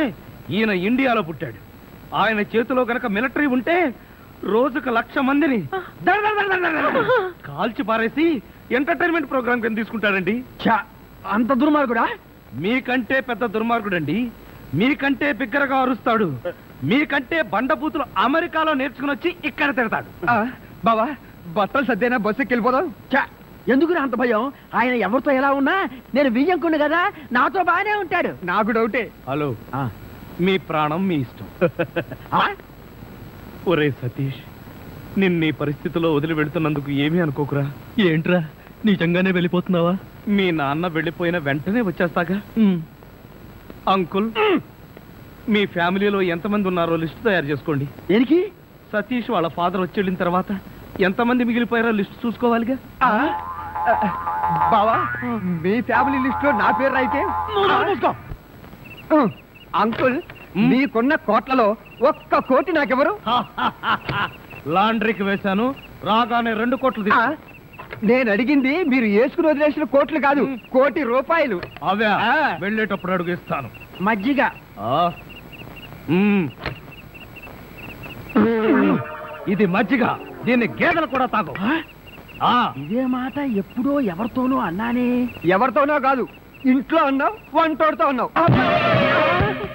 ఈయన ఇండియాలో పుట్టాడు. ఆయన చేతిలో గనక మిలిటరీ ఉంటే రోజుకు 1,00,000 మందిని కాల్చి పారేసి ఎంటర్టైన్మెంట్ ప్రోగ్రామ్ కింద తీసుకుంటాడండి. అంత దుర్మార్గుడా? మీకంటే పెద్ద దుర్మార్గుడండి. మీకంటే బిగ్గరగా అరుస్తాడు. మీకంటే బండబూతులు అమెరికాలో నేర్చుకుని వచ్చి ఇక్కడ తిడతాడు. బావా, బట్టలు సర్దేనా బస్సుకి వెళ్ళిపోదాం. ఎందుకు అంత భయం? ఆయన ఎవరితో ఎలా ఉన్నా నేను వియ్యంకున్నా కదా, నాతో బాగానే ఉంటాడు. నాకు డౌటే. హలో, మీ ప్రాణం మీ ఇష్టం. ఒరే సతీష్, నిన్న ఈ పరిస్థితిలో వదిలి వెళుతున్నందుకు ఏమీ అనుకోకురా. ఏంట్రా నిజంగానే వెళ్ళిపోతున్నావా? మీ నాన్న వెళ్ళిపోయిన వెంటనే వచ్చేస్తాగా. అంకుల్, మీ ఫ్యామిలీలో ఎంతమంది ఉన్నారో లిస్ట్ తయారు చేసుకోండి. దేనికి? సతీష్ వాళ్ళ ఫాదర్ వచ్చి వెళ్ళిన తర్వాత ఎంతమంది మిగిలిపోయారో లిస్ట్ చూసుకోవాలిగా. బావా, మీ ఫ్యామిలీ లిస్ట్ లో నా పేరు అయితే అంకుల్, మీకున్న కోట్లలో 1 కోటి నాకెవరు? లాండ్రీకి వేశాను, రాగానే 2 కోట్లు తీసుకో. నేను అడిగింది మీరు వేసుకుని వదిలేసిన కోట్లు కాదు, 1 కోటి రూపాయలు. అవే వెళ్ళేటప్పుడు అడుగు ఇస్తాను. మజ్జిగ. ఇది మజ్జిగ, దీన్ని గేదెలు కూడా తాగు. ఇదే మాట ఎప్పుడో ఎవరితోనో అన్నానే. ఎవరితోనో కాదు, ఇంట్లో అన్నావు, వంటోడితో అన్నావు.